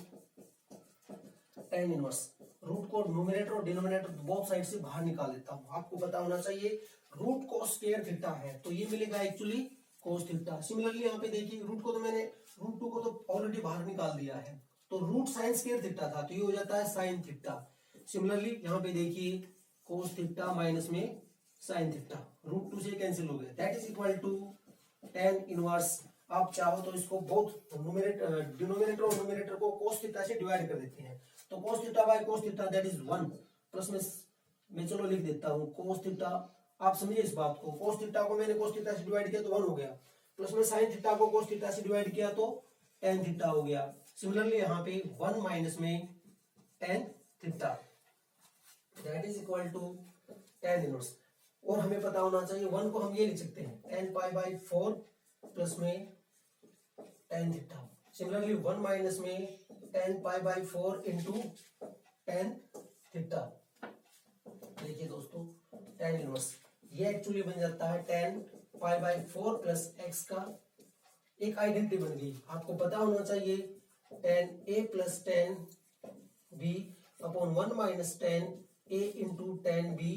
tan इनवर्स रूट को न्यूमरेटर और डिनोमिनेटर बोथ साइड से बाहर निकाल देता हूँ। आपको पता होना चाहिए रूट cos² θ है तो ये मिलेगा एक्चुअली cos θ। सिमिलरली यहाँ पे देखिए रूट को तो मैंने √2 को तो ऑलरेडी बाहर निकाल दिया है, तो रूट sin² θ था तो ये हो जाता है sin θ। सिमिलरली यहाँ पे देखिए cos θ माइनस में sin θ √2 से कैंसिल हो गया, that is equal to tan inverse. आप चाहो तो इसको बोथ डिनोमिनेटर और न्यूमरेटर को cos θ से डिवाइड कर देते हैं, तो cos θ by cos θ that is 1 plus में मैं चलो लिख देता हूँ cos θ आप समझिए इस बात को, cos थीटा को मैंने cos थीटा से डिवाइड किया तो 1 हो गया, प्लस में sin थीटा को cos थीटा से डिवाइड किया तो tan थीटा हो गया। सिमिलरली यहाँ पे 1 माइनस में tan थीटा that is equal to tan inverse. और हमें पता होना चाहिए 1 को हम ये लिख सकते हैं tan पाई बाई 4 प्लस में tan थीटा। सिमिलरली 1 माइनस में tan pi by 4 into tan theta. देखिए दोस्तों tan इनवर्स ये एक्चुअली बन जाता है tan pi by 4 plus x का एक आइडेंटिटी बन गई। आपको पता होना चाहिए tan a plus tan b upon 1 minus tan a into tan b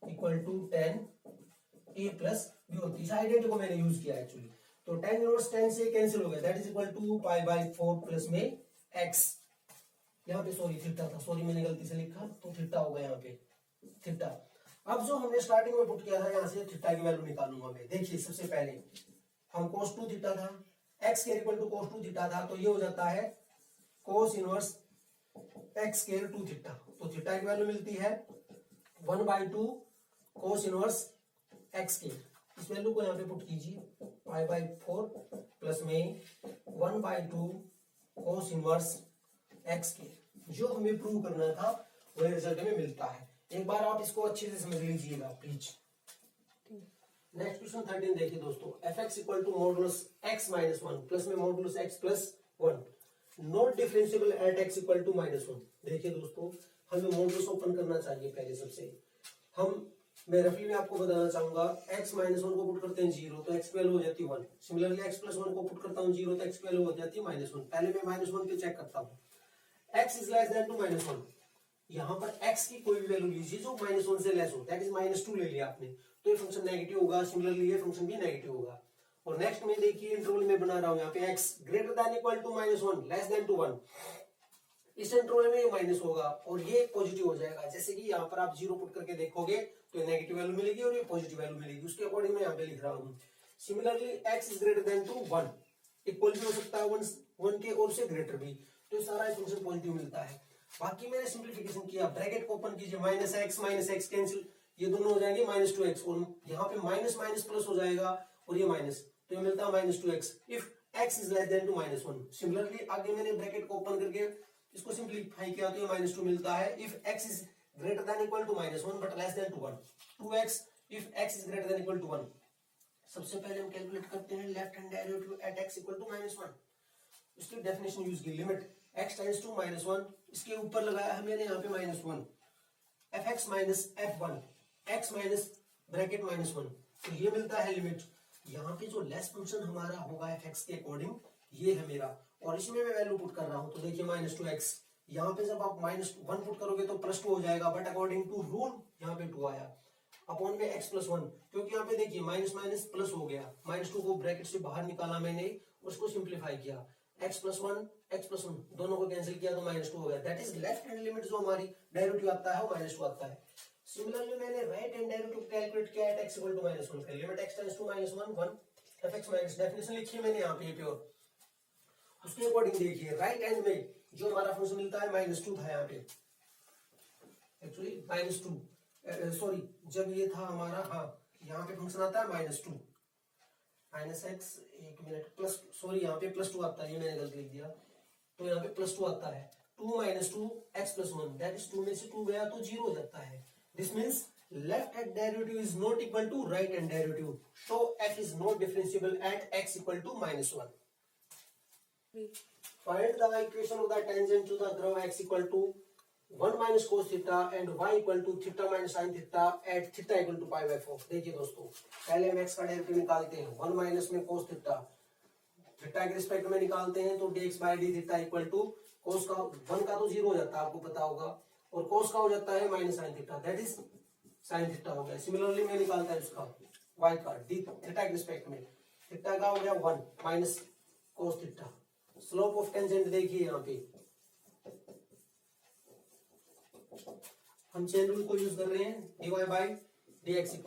equal to tan a plus b होती है। इस आइडेंटिटी को मैंने यूज किया एक्चुअली। तो tan इनवर्स tan से कैंसिल हो गया, that is equal to pi by 4 plus में x। यहाँ पे सॉरी थीटा था, सॉरी मैंने गलती से लिखा, तो थीटा होगा यहाँ पे थीटा। अब जो हमने स्टार्टिंग में पुट किया था यहाँ से थीटा की वैल्यू निकालूंगा मैं। देखिए सबसे पहले हम cos 2 थीटा था, x के इक्वल टू cos 2 थीटा था, तो ये हो जाता है cos इनवर्स x के 2 थीटा। तो थीटा की वैल्यू मिलती है 1/2 cos इनवर्स x के। इस वैल्यू को यहाँ पे पुट कीजिए पाई बाई 4 प्लस में 1/2 cos इनवर्स x के। जो हमें प्रूव करना था वही रिजल्ट में मिलता है। एक बार आप इसको अच्छे से समझ लीजिएगा प्लीज। नेक्स्ट क्वेश्चन 13 देखिए दोस्तों, fx equal to modulus x minus 1 plus में modulus x plus 1 not differentiable at x equal to -1। देखिए दोस्तों हमें मॉडुलस ओपन करना चाहिए पहले सबसे। मैं रफली में आपको बताना चाहूंगा, x माइनस 1 को पुट करते हैं 0 तो x की वैल्यू हो जाती है 1। सिमिलरली x प्लस 1 को पुट करता हूँ 0 तो x की वैल्यू हो जाती है -1। पहले मैं -1 पे चेक करता हूँ, x is less than to -1। यहाँ पर x की कोई भी वैल्यू लीजिए जो -1 से लेस हो, दैट इज -2 ले लिया आपने, तो ये फंक्शन नेगेटिव होगा। सिमिलरली ये फंक्शन भी नेगेटिव होगा। और नेक्स्ट में देखिए इंटरवल में बना रहा हूँ यहाँ पे x greater than equal to -1 less than to 1। इस इंटरवल में ये माइनस होगा और ये पॉजिटिव हो जाएगा। जैसे कि यहाँ पर आप 0 पुट करके देखोगे तो ये नेगेटिव वैल्यू मिलेगी और ये पॉजिटिव वैल्यू मिलेगी, उसके अकॉर्डिंग मैं यहाँ पे लिख रहा हूँ। Similarly x is greater than to 1, equal भी हो सकता है 1 के और से ग्रेटर भी, तो सारा फंक्शन पॉजिटिव मिलता है। बाकी मैंने सिंप्लीफिकेशन किया, ब्रैकेट को ओपन कीजिए, माइनस एक्स कैंसिल, ये दोनों हो जाएंगे -2x और यहाँ पे माइनस माइनस प्लस हो जाएगा और ये माइनस, तो ये मिलता है -2x if x is less than to -1। Similarly आगे मैंने ब्रैकेट को ओपन करके इसको सिंप्लीफाई किया तो ये -2 मिलता है if x is greater than equal to -1 but less than to 1। 2x if x is greater than equal to 1। सबसे पहले हम कैलकुलेट करते हैं left hand derivative at x equal to -1। इसकी डेफिनेशन यूज की, लिमिट x टेंड्स टू -1, इसके ऊपर लगाया है मैंने यहाँ पे -1, fx minus f1 x minus bracket -1, तो ये मिलता है लिमिट। यहाँ पे जो लेस फंक्शन हमारा होगा fx के अकॉर्डिंग ये है मेरा, और इसमें मैं वैल्यू पुट कर रहा हूँ। तो देखिए -2x, यहाँ पे जब आप -1 पुट करोगे तो +2 हो जाएगा, बट अकॉर्डिंग टू रूल यहाँ पे 2 आया अपॉन में x + 1, क्योंकि यहाँ पे देखिए माइनस माइनस प्लस हो गया, -2 को ब्रैकेट से बाहर निकाला मैंने, उसको सिंप्लीफाई किया, x + 1 दोनों को कैंसिल किया तो -2 हो गया। That is left hand limit जो हमारी डेरिवेटिव आता है वो -2 आता है। सिमिलरली मैंने राइट हैंड डेरिवेटिव कैलकुलेट किया है x = -1 पे, limit x tends to -1 fx minus, definition लिखी है मैंने यहाँ पे प्योर, उसके अकॉर्डिंग देखिए राइट हैंड में जो हमारा फंक्शन मिलता है -2 था यहाँ पे, एक्चुअली -2 सॉरी जब ये था हमारा, हाँ यहाँ पे फंक्शन आता है -2 -x, एक मिनट, प्लस सॉरी यहाँ पे +2 आता है, ये मैंने गलत लिख दिया, तो यहाँ पे +2 आता है, 2 - 2 x + 1, दैट इज 2 में से 2 गया तो 0 हो जाता है। This means left hand derivative is not equal to right hand derivative, so f is not differentiable at x = -1। Find the equation of the tangent to the curve x = 1 minus cos theta and y = theta minus sin theta at theta = π/4। देखिए दोस्तों पहले हम x का डेरिवेटिव निकालते हैं, 1 माइनस में cos थीटा, थीटा के रिस्पेक्ट में निकालते हैं तो dx/d थीटा = cos का 1 का तो 0 हो जाता है, आपको पता होगा, और cos का हो जाता है minus sin theta, that is sin theta हो गया। सिमिलरली मैं निकालता है उसका y का d थीटा के रिस्पेक्ट में, थीटा का हो गया 1 minus cos theta. Slope of tangent देखिए यहाँ पे हम चेन रूल को यूज कर रहे हैं, dy/dx =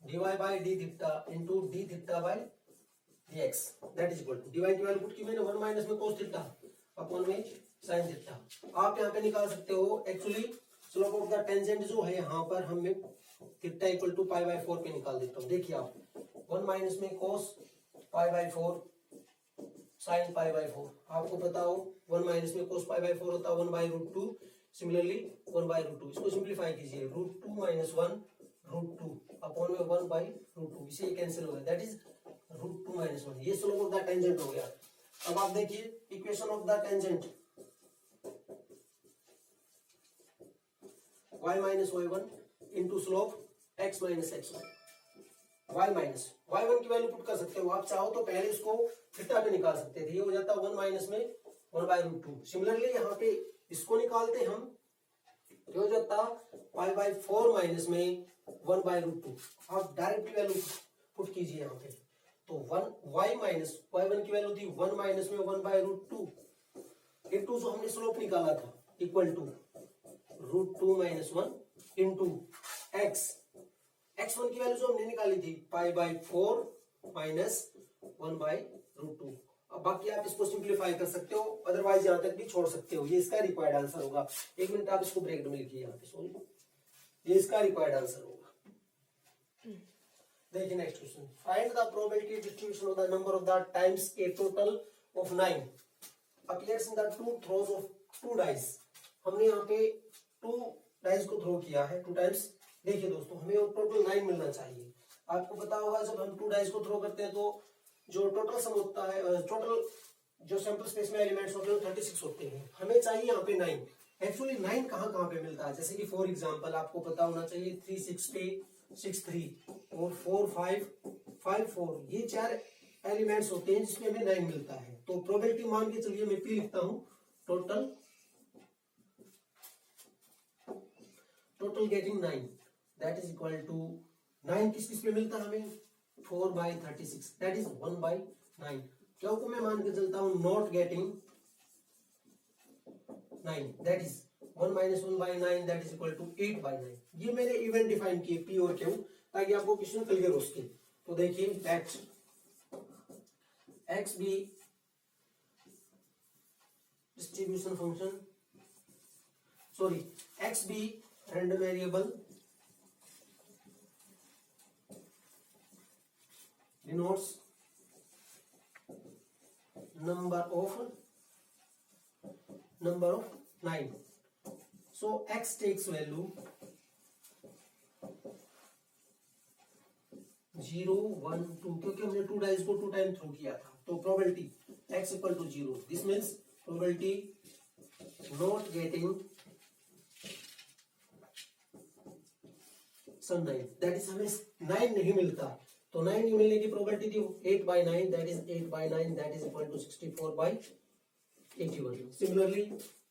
dy/d theta into d थीटा/dx, that is equal to dy की वैल्यू पुट की मैंने 1 माइनस में cos थीटा अपॉन में sin थीटा। आप यहाँ पे निकाल सकते हो, actually slope of the tangent जो है यहाँ पर हमें theta equal to pi by 4 पे निकाल देता हूँ। देखिए आप 1 माइनस में cos pi by 4 sine pi by 4, आपको पता हो 1 माइनस में कोस पाई बाय 4 होता है 1 by root 2, similarly 1 by root 2, इसको सिंप्लीफाई कीजिए रूट 2 माइनस 1 रूट 2 अपॉन में 1 बाय रूट 2, इसे कैंसिल हो गया, दैट इज रूट 2 माइनस 1। ये स्लोप ऑफ द टेंजेंट हो गया। अब आप देखिए equation of the tangent y minus y1 into slope x minus x1, y minus y1 की वैल्यू पुट कर सकते हो आप, चाहो तो पहले इसको थीटा पे निकाल सकते थे, ये हो जाता 1 माइनस में 1 बाय रूट 2। सिमिलरली यहाँ पे इसको निकालते हम, ये हो जाता पाई बाय 4 माइनस में 1 बाय रूट 2। आप डायरेक्टली वैल्यू पुट कीजिए यहाँ पे, तो 1 y माइनस y1 की वैल्यू थी 1 माइनस में 1 बाय रूट 2 इंटू जो हमने स्लोप निकाला था equal to root 2 minus 1 into x1 की वैल्यू जो हमने निकाली थी pi by 4 minus 1 by root 2। अब बाकी आप इसको सिंप्लीफाई कर सकते हो, अदरवाइज यहां तक भी छोड़ सकते हो। ये इसका रिक्वायर्ड आंसर होगा। एक मिनट आप इसको ब्रेक में लिखिए यहाँ पे, सॉरी, ये इसका रिक्वायर्ड आंसर होगा। देखिए next question, find the probability distribution of the number of the times A total of 9 appears in the two throws of 2 dice. हमने यहाँ पे 2 डाइस को थ्रो किया है 2 टाइम्स। देखिए दोस्तों हमें टोटल 9 मिलना चाहिए। आपको पता होगा जब हम 2 डाइस को थ्रो करते हैं तो जो टोटल सम होता है, टोटल जो सैंपल स्पेस में एलिमेंट्स होते हैं 36 होते हैं, हमें चाहिए यहाँ पे 9। एक्चुअली 9 कहाँ पे मिलता है, जैसे कि फॉर एग्जांपल आपको पता होना चाहिए 3 6 पे 6 3 और 4 5 5 4, ये 4 एलिमेंट्स होते हैं जिसमें हमें 9 मिलता है। तो प्रोबेबिलिटी मान के चलिए मैं P लिखता हूँ, total getting 9 that is equal to 9 किस किस पे मिलता है हमें 4 बाई 36 दैट इज 1 बाई 9। क्योंकि मैं मान के चलता हूं not getting 9 that is 1 minus 1 by 9 that is equal to 8 by 9। ये मैंने इवेंट डिफाइन किए P और Q ताकि आपको क्वेश्चन क्लियर हो सके। तो देखिए दैट x भी डिस्ट्रीब्यूशन फंक्शन, सॉरी x भी random variable denotes number of 9. So x takes value 0 1 2, क्योंकि हमने 2 डाइस को 2 टाइम थ्रो किया था, तो probability x equal to 0, this means probability not getting sum 9 that is हमें 9 नहीं मिलता, तो 9 नहीं मिलने की प्रोबेबिलिटी थी 8 by 9 that is 8 by 9 that is equal to 64 by 81। Similarly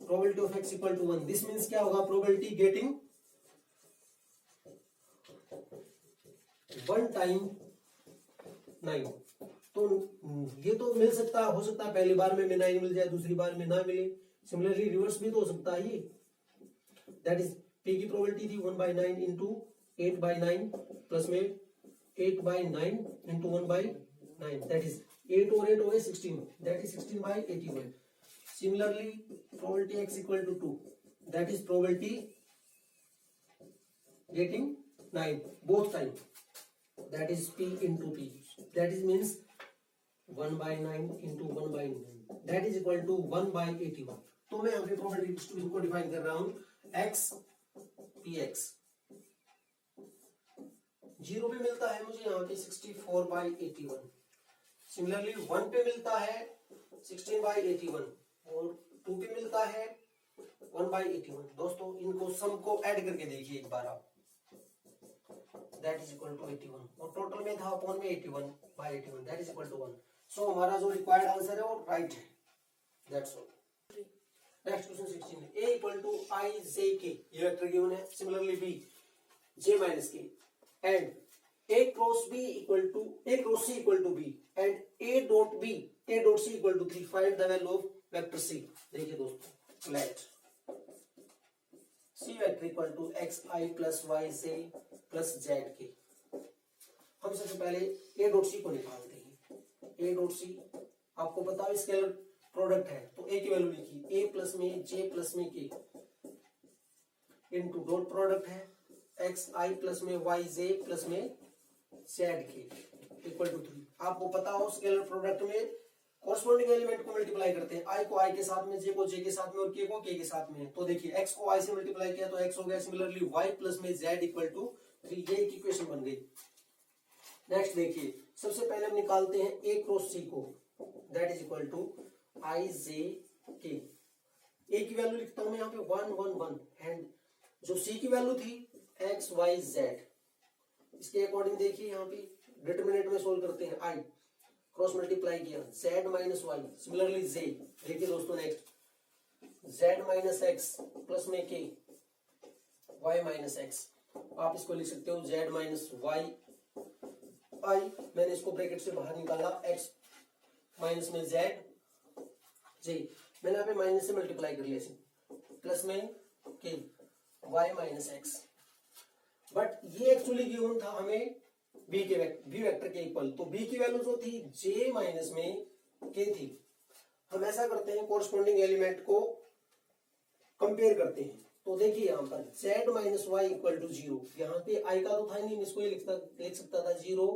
probability of x equal to 1, this means क्या होगा प्रोबेबिलिटी गेटिंग 1 टाइम 9। तो ये तो मिल सकता हो सकता है पहली बार में 9 मिल जाए, दूसरी बार में ना मिले। सिमिलरली रिवर्स भी तो हो सकता है ये, दैट इज p की प्रोबेबिलिटी थी 1 बाई 9 इंटू 8 बाई 9 प्लस में 8 by 9 into 1 by 9 that is 8 और 8 हो गए 16 that is 16 by 81। Similarly probability x equal to 2 that is probability getting 9 both time that is p into p that is means 1 by 9 into 1 by 9 that is equal to 1 by 81। तो मैं यहाँ पे probability distribution को डिफाइन कर रहा हूँ x px 0 पे मिलता है मुझे यहाँ पे 64 बाई 81, सिमिलरली 1 पे मिलता है 16 बाई 81 और 2 पे मिलता है 1 बाई 81। दोस्तों इनको सम को ऐड करके देखिए एक बार आप, दैट इज इक्वल टू 81 और टोटल में था अपॉन में 81 by 81 that is equal to 1। So हमारा जो रिक्वायर्ड आंसर है वो राइट है, that's all. Next question 16 a equal to i j k, ये वेक्टर गिवन है। Similarly b j minus k and a cross b equal to a cross c equal to b and a dot c equal to 3, find the value of vector c। देखिए दोस्तों let c vector equal to x I plus y j plus z k। हम सबसे पहले a dot c को निकालते हैं। a dot c आपको पता है स्केलर प्रोडक्ट है, तो a की वैल्यू लिखी a प्लस में j प्लस में k इनटू डॉट प्रोडक्ट है एक्स आई प्लस में वाई जे प्लस में जेड के इक्वल टू 3। आपको पता हो स्केलर प्रोडक्ट में कॉरस्पॉन्डिंग एलिमेंट को मल्टीप्लाई करते हैं, आई को आई के साथ में, जे को जे के साथ में और के को के के साथ में। तो देखिए एक्स को आई से मल्टीप्लाई किया तो एक्स हो गया, सिमिलरली वाई प्लस में जेड इक्वल टू 3, ये एक इक्वेशन बन गई। नेक्स्ट देखिए, सबसे पहले हम निकालते हैं ए क्रॉस सी को, दैट इज इक्वल टू आई जे के। ए की वैल्यू लिखता हूं मैं यहाँ पे 1 1 1 एंड जो सी की वैल्यू थी एक्स वाई जेड, इसके अकॉर्डिंग देखिए यहाँ पे डिटरमिनेंट में सोल्व करते हैं, आई क्रॉस मल्टीप्लाई किया जेड माइनस वाई, सिमिलरली जे। देखिए दोस्तों next Z minus X plus में के वाई माइनस एक्स, आप इसको लिख सकते हो जेड माइनस वाई आई, मैंने इसको ब्रैकेट से बाहर निकाला, एक्स माइनस में जेड जे, मैंने यहाँ पे माइनस से मल्टीप्लाई कर लिया प्लस में के वाई माइनस एक्स। बट ये एक्चुअली गिवन था हमें बी वेक्टर के इक्वल, तो बी की वैल्यू जो थी जे माइनस में के थी। हम ऐसा करते हैं कॉरस्पॉन्डिंग एलिमेंट को कंपेयर करते हैं, तो देखिए यहाँ पर z minus Y equal to 0, यहाँ पे i का तो था नहीं, इसको ये लिख सकता था 0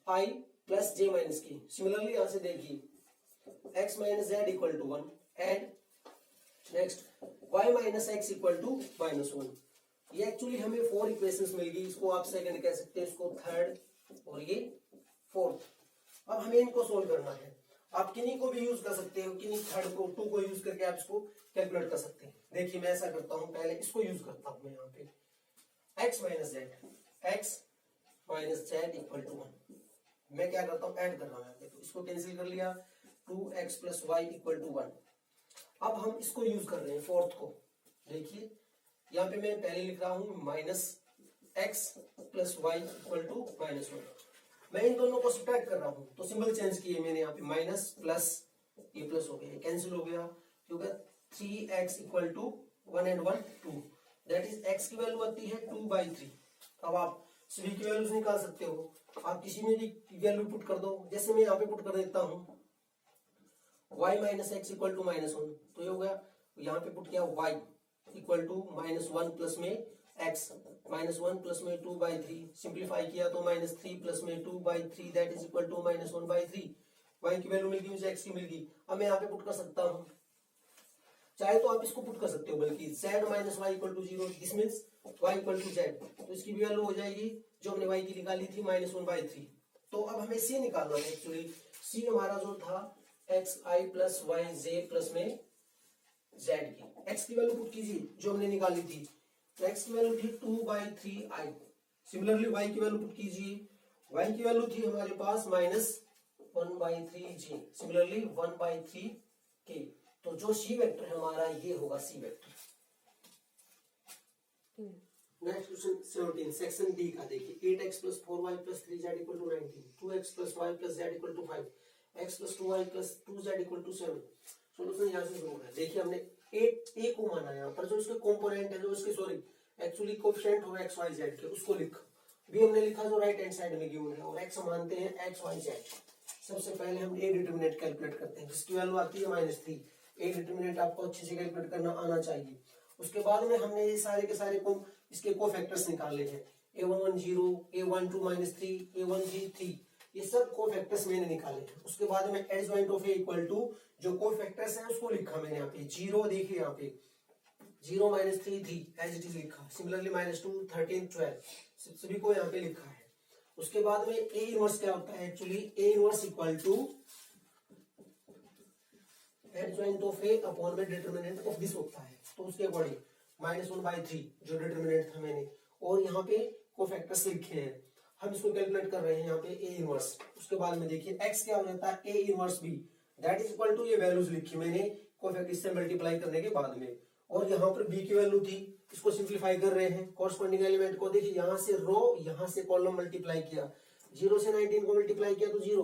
i plus J minus K. Similarly यहाँ से देखिए x minus Z equal to 1 and next y minus x equal to minus 1। ये एक्चुअली हमें 4 इक्वेशंस मिल गई, इसको आप सेकंड कह सकते हैं, इसको थर्ड और ये फोर्थ। अब हमें इनको सोल्व करना है, आप किन्हीं को भी यूज कर सकते हो, किन्हीं थर्ड को 2 को यूज करके आप इसको कैलकुलेट कर सकते हैं। देखिए मैं ऐसा करता हूं, पहले इसको यूज करता हूं मैं यहाँ पे x minus Z equal to 1, मैं क्या करता हूं ऐड कर रहा हूं यहाँ पे, तो इसको कैंसिल कर लिया 2x plus Y equal to 1। अब हम इसको यूज कर रहे हैं फोर्थ को, देखिए यहाँ पे मैं पहले लिख रहा हूं minus X plus Y equal to minus 1, मैं इन दोनों को सब्ट्रैक्ट कर रहा हूं, तो सिंबल चेंज किए मैंने यहाँ पे माइनस प्लस, ये प्लस हो गया, कैंसिल हो गया, क्योंकि 3x equal to 1 and 1 2, that is x की वैल्यू आती है 2/3। अब आप सभी की वैल्यूज निकाल सकते हो, आप किसी में भी वैल्यू पुट कर दो, जैसे मैं यहाँ पे पुट कर देता हूँ y minus x equal to minus 1, तो ये हो गया, यहाँ पे पुट किया y equal to minus 1 plus में x माइनस 1 प्लस में 2/3, सिंप्लीफाई किया तो माइनस 3 प्लस में 2/3 that is equal to minus 1/3। y की वैल्यू मिल गई मुझे, x की मिल गई। अब मैं यहाँ पे पुट कर सकता हूँ, चाहे तो आप इसको पुट कर सकते हो, बल्कि z minus Y equal to 0, this means y equal to z, तो इसकी भी वैल्यू हो जाएगी जो हमने y की निकाली थी माइनस 1/3। तो अब हमें c निकालना है, एक्चुअली c हमारा जो था एक्स आई प्लस वाई जे प्लस में जेड की, x की वैल्यू पुट कीजिए जो हमने निकाली थी, तो x की वैल्यू थी 2/3i। सिमिलरली y की वैल्यू पुट कीजिए, y की वैल्यू थी हमारे पास माइनस 1/3j, सिमिलरली 1/3k। तो जो c वेक्टर है हमारा ये होगा c vector. Next question 17 section D का देखिए, 8x plus 4y plus 3z equal to 19, 2x plus y plus z equal to 5, x plus 2y plus 2z equal to 7। Solution यहाँ से शुरू होगा। देखिए हमने ए को माना, यहाँ पर जो इसके कंपोनेंट है, जो इसके सॉरी एक्चुअली कोएफिशिएंट हो x y z के, उसको लिख, बी हमने लिखा जो राइट हैंड साइड में गिवन है, और x हम मानते हैं x y z। सबसे पहले हम ए डिटरमिनेंट कैलकुलेट करते हैं, जिसकी वैल्यू आती है -3। ए डिटरमिनेंट आपको अच्छे से कैलकुलेट करना आना चाहिए। उसके बाद में हमने ये सारे के सारे को इसके कोफैक्टर्स निकाले हैं, a11 0, a12 -3, a13 3, ये सब कोफैक्टर्स मैंने निकाले हैं। उसके बाद में adjoint of A equal to जो कोफैक्टर्स हैं उसको लिखा मैंने यहाँ पे 0, देखिए यहाँ पे 0 -3 3 एज इट इज लिखा, सिमिलरली -2 13 12 सभी को यहाँ पे लिखा है। उसके बाद में ए इनवर्स क्या होता है, actually A inverse equal to adjoint of A upon में डिटरमिनेंट ऑफ दिस होता है, तो उसके अकॉर्डिंग -1/3 जो डिटरमिनेंट था मैंने, और यहाँ पे कोफैक्टर्स लिखे हैं, हम इसको कैलकुलेट कर रहे हैं यहाँ पे ए इनवर्स। उसके बाद में देखिए x क्या हो जाता है, A inverse b that is equal to, ये वैल्यूज लिखी मैंने कोफैक्टर से मल्टीप्लाई करने के बाद में, और यहाँ पर b की वैल्यू थी, इसको सिंप्लीफाई कर रहे हैं कॉरस्पॉन्डिंग एलिमेंट को। देखिए यहाँ से रो, यहाँ से कॉलम मल्टीप्लाई किया, 0 से 19 को मल्टीप्लाई किया तो 0,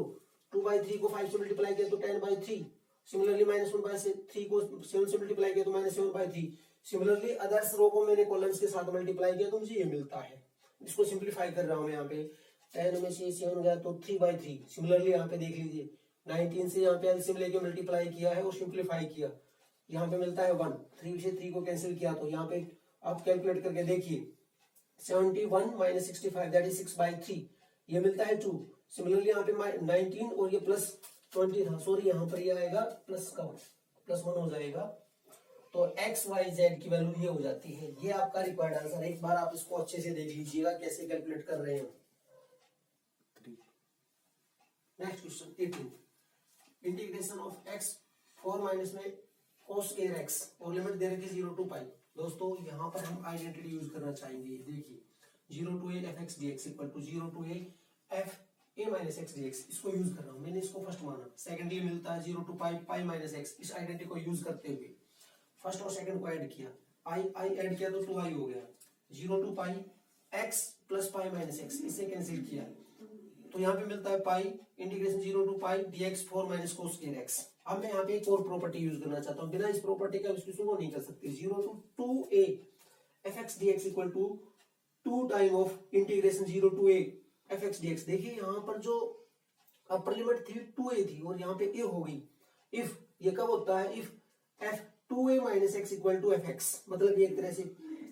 2/3 को 5 से मल्टीप्लाई किया तो 10/3, सिमिलरली -1/3 को 7 से मल्टीप्लाई किया तो -7/3। सिमिलरली अदर्स रो को मैंने कॉलम्स के साथ मल्टीप्लाई किया तो मुझे ये मिलता है। इसको सिंप्लीफाई कर रहा हूं मैं यहाँ पे, 10 में से 7 गया तो 3/3। सिमिलरली यहाँ पे देख लीजिए 19 से यहाँ पे एलसीएम लेके मल्टीप्लाई किया है और सिंप्लीफाई किया, यहाँ पे मिलता है 1, 3 से 3 को कैंसिल किया, तो यहाँ पे आप कैलकुलेट करके देखिए 71 माइनस 65 दैट इज 6/3, ये मिलता है 2। सिमिलरली यहाँ पे 19 और ये प्लस 20 था, सॉरी यहाँ पर ये आएगा प्लस का +1 हो जाएगा। तो x y z की वैल्यू ये हो जाती है। ये आपका रिक्वायर्ड आंसर है। एक बार आप इसको अच्छे से देख लीजिएगा कैसे कैलकुलेट कर रहे हैं। Next question 18, integration of x 4 minus में cos स्क्वायर x और लिमिट दे रखी 0 to पाई। दोस्तों यहाँ पर हम आइडेंटिटी यूज करना चाहेंगे। देखिए 0 to a f(x) dx equal to 0 to a f a minus X dx, इसको यूज कर रहा हूँ। मैंने इसको फर्स्ट माना। सेकेंडली मिलता है 0 to पाई माइनस एक्स। इस आइडेंटिटी को यूज करते हुए फर्स्ट और सेकंड को ऐड किया, आई ऐड किया तो 2i हो गया। 0 to pi x plus pi minus x, इसे कैंसिल किया तो यहाँ पे मिलता है पाई integration 0 to pi dx 4 minus cos square x। अब मैं यहाँ पे एक और प्रॉपर्टी यूज करना चाहता हूँ। बिना इस प्रॉपर्टी का इसको वो नहीं कर सकते। 0 to 2a fx dx equal to 2 time of integration 0 to a fx dx। देखिए यहाँ पर जो अपर लिमिट थी 2a थी और यहाँ पे a हो गई। इफ ये कब होता है? If f 2a minus x equal to F X, मतलब एक तरह से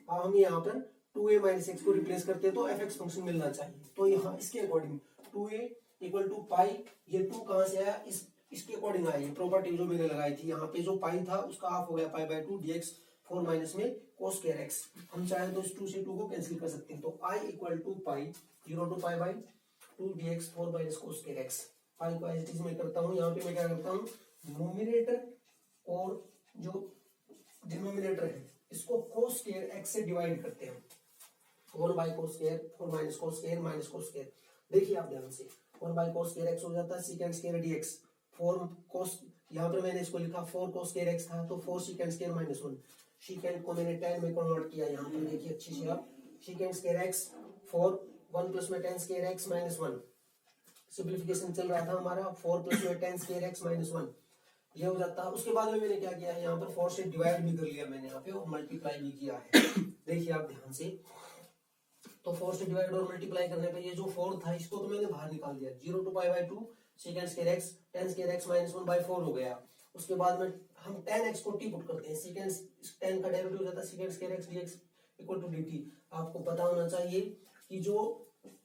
हम यहाँ पर 2a माइनस एक्स को रिप्लेस करते हैं तो एफ एक्स फंक्शन मिलना चाहिए। तो यहाँ इसके अकॉर्डिंग 2a इक्वल टू पाई, ये 2 कहाँ से आया? इसके अकॉर्डिंग आया। ये प्रॉपर्टी जो मैंने लगाई थी यहाँ पे, जो पाई था उसका हाफ हो गया पाई बाय 2 dx 4 माइनस में cos स्क्वायर x। हम चाहे तो इस 2 से 2 को कैंसिल कर सकते हैं। तो i equal to pi 0 to pi by 2 dx 4 minus cos square x। Pi को एज मैं करता हूँ। यहाँ पे मैं क्या करता हूँ, नोमिनेटर और जो डिनोमिनेटर है इसको cos स्क्वायर x से डिवाइड करते हैं। 4 by cos square 4 minus cos square minus cos square. देखिए आप ध्यान से 4 बाई cos स्क्वायर x हो जाता है secant स्क्वायर dx। 4 cos, यहाँ पर मैंने इसको लिखा 4 cos स्क्वायर x था तो 4 secant स्क्वायर माइनस 1। secant को मैंने tan में कन्वर्ट किया। यहाँ पर देखिए अच्छी से आप secant स्क्वायर x 4 1 प्लस में tan square x minus 1। Simplification चल रहा था हमारा। 4 प्लस में tan स्क्वायर x माइनस 1 ये हो जाता है। उसके बाद में मैंने क्या किया है, यहाँ पर 4 से डिवाइड भी कर लिया मैंने यहाँ पे और मल्टीप्लाई भी किया है। देखिए आप ध्यान से, तो 4 से डिवाइड और मल्टीप्लाई करने पे ये जो 4 था इसको तो मैंने बाहर निकाल दिया। 0 to pi by 2 secant square x tan square x minus 1 by 4 हो गया। उसके बाद में हम tan x को टी पुट करते हैं। secant tan का डेरिवेटिव हो जाता है secant square x dx equal to dt। आपको पता होना चाहिए कि जो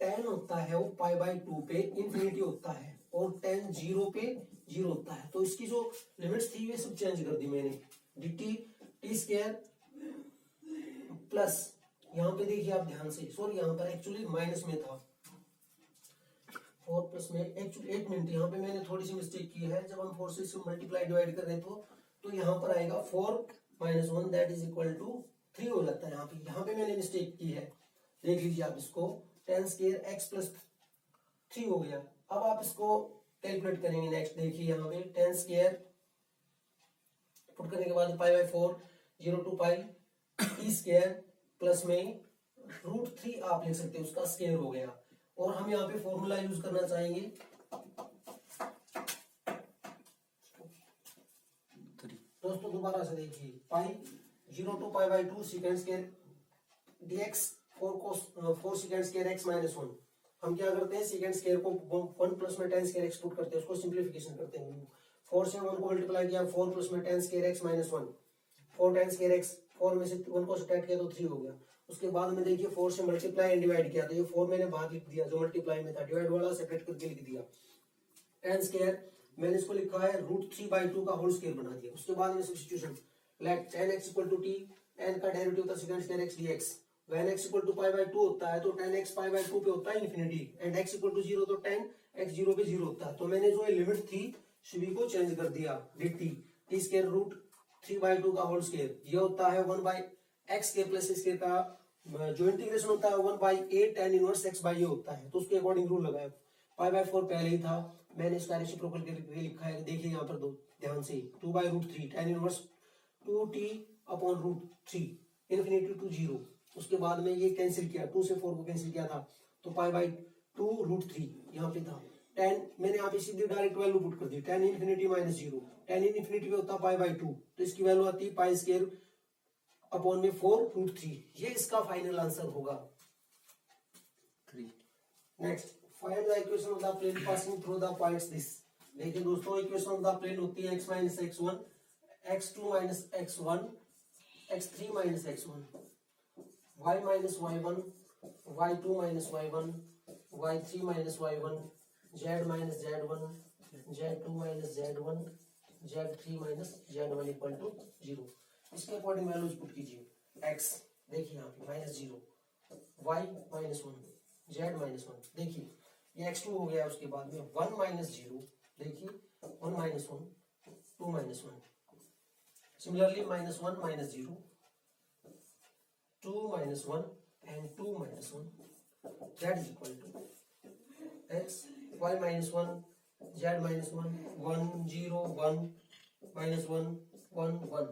tan होता है वो पाई बाई 2 पे इंफिनिटी होता है और tan 0 पे 0 होता है। तो इसकी जो लिमिट्स थी वे सब चेंज कर दी मैंने। dt t स्क्वायर प्लस, यहाँ पे देखिए आप ध्यान से, सॉरी यहाँ पर एक्चुअली माइनस में था 4 प्लस में। एक्चुअली 1 मिनट, यहाँ पे मैंने थोड़ी सी मिस्टेक की है। जब हम 4 से इसको मल्टीप्लाई डिवाइड कर रहे थे तो यहाँ पर आएगा 4 minus 1 that is equal to 3 हो जाता है। यहाँ पे मैंने मिस्टेक की है। देख लीजिए आप इसको, tan स्क्वायर x प्लस 3 हो गया। अब आप इसको कैलकुलेट करेंगे। नेक्स्ट देखिए यहाँ पे tan स्क्वायर पुट करने के बाद पाई by 4 0 to pi t square plus में √3 आप लिख सकते हैं, उसका स्क्वायर हो गया। और हम यहाँ पे फॉर्मूला यूज करना चाहेंगे दोस्तों। दोबारा से देखिए, पाई 0 to pi by 2 secant square dx 4 secant square x minus 1। हम क्या करते हैं, secant स्क्वायर को 1 प्लस में tan स्क्वायर x पुट करते हैं, उसको सिंप्लीफिकेशन करते हैं। 4 से 1 को मल्टीप्लाई किया 4 प्लस में tan square x minus 1। 4 tan square x 4 में से 1 को सब्ट्रैक्ट किया तो 3 हो गया। उसके बाद में देखिए 4 से मल्टीप्लाई एंड डिवाइड किया तो ये 4 मैंने बाहर लिख दिया, जो मल्टीप्लाई में था। डिवाइड वाला सेपरेट करके लिख दिया। tan स्क्वायर मैंने इसको लिखा है √3/2 का होल स्क्वायर बना दिया। उसके बाद में substitution, let tan x equal to t, tan का डेरिवेटिव था secant square x dx। when x equal to pi by 2 होता है तो tan x पाई बाई 2 पे होता है infinity, and x equal to 0 तो tan x 0 पे 0 होता है। तो मैंने जो लिमिट थी सभी को चेंज कर दिया। dt t स्क्वायर √3/2 का होल स्क्वायर, ये होता है 1 बाई x के प्लस स्क्वायर का जो इंटीग्रेशन होता है 1 by a tan inverse x by a होता है। तो उसके अकॉर्डिंग रूल लगाया। पाई बाई 4 पहले ही था, मैंने इसका रेसिप्रोकल करके लिखा है। देखिए यहाँ पर दो ध्यान से, 2 by √3 tan inverse 2t upon √3 infinity to 0। उसके बाद में ये कैंसिल किया, 2 से 4 को कैंसिल किया था तो पाई बाई 2 √3 यहाँ पे था। tan मैंने यहाँ पे सीधे डायरेक्ट वैल्यू पुट कर दी, tan infinity minus 0। tan infinity पे होता है पाई बाई 2 तो इसकी वैल्यू आती है पाई स्क्वायर अपॉन में 4√3। ये इसका फाइनल आंसर होगा 3। Next, find the equation of the plane passing through the points this. देखिए दोस्तों, इक्वेशन ऑफ द प्लेन होती है x minus x1, x2 minus x1, x3 minus x1, y minus y1, y2 minus y1, y3 minus y1, z minus z1, z2 minus z1, z3 minus z1 equal to 0। इसके अकॉर्डिंग वैल्यूज पुट कीजिए। x देखिए यहाँ पे minus 0, y minus 1, z minus 1। देखिए ये x2 हो गया, उसके बाद में 1 माइनस 0, देखिए 1 minus 1, 2 minus 1। Similarly minus 1 minus 0, 2 minus 1 and 2 minus 1, that is equal to x, y minus 1, z minus 1, 1 0 1 minus 1 1 1।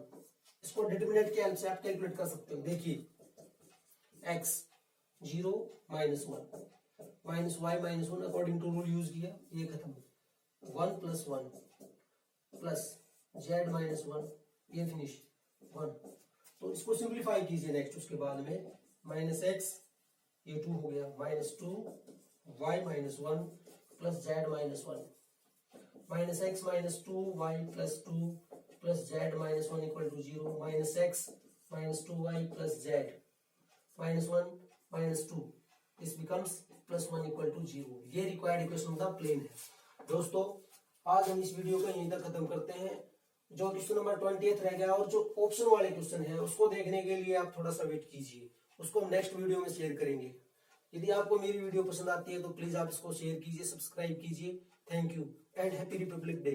इसको डिटरमिनेंट के हेल्प से आप कैलकुलेट कर सकते हो। देखिए x 0 minus 1 minus y minus 1 according to rule use किया, ये खत्म। 1 प्लस 1 प्लस z माइनस 1, ये फिनिश 1। तो इसको सिंप्लीफाई कीजिए नेक्स्ट, उसके बाद में माइनस एक्स, ये 2 हो गया, minus 2 Y minus 1 plus Z minus 1, minus X minus 2 Y plus 2 plus Z minus 1 equal to 0, minus X minus 2 Y plus Z minus 1 minus 2, this becomes plus 1 equal to 0। ये required equation of the plane है। दोस्तों आज हम इस वीडियो को यहीं तक खत्म करते हैं। जो क्वेश्चन नंबर 20 रह गया और जो ऑप्शन वाले क्वेश्चन है उसको देखने के लिए आप थोड़ा सा वेट कीजिए, उसको हम नेक्स्ट वीडियो में शेयर करेंगे। यदि आपको मेरी वीडियो पसंद आती है तो प्लीज आप इसको शेयर कीजिए, सब्सक्राइब कीजिए। Thank you and happy Republic day.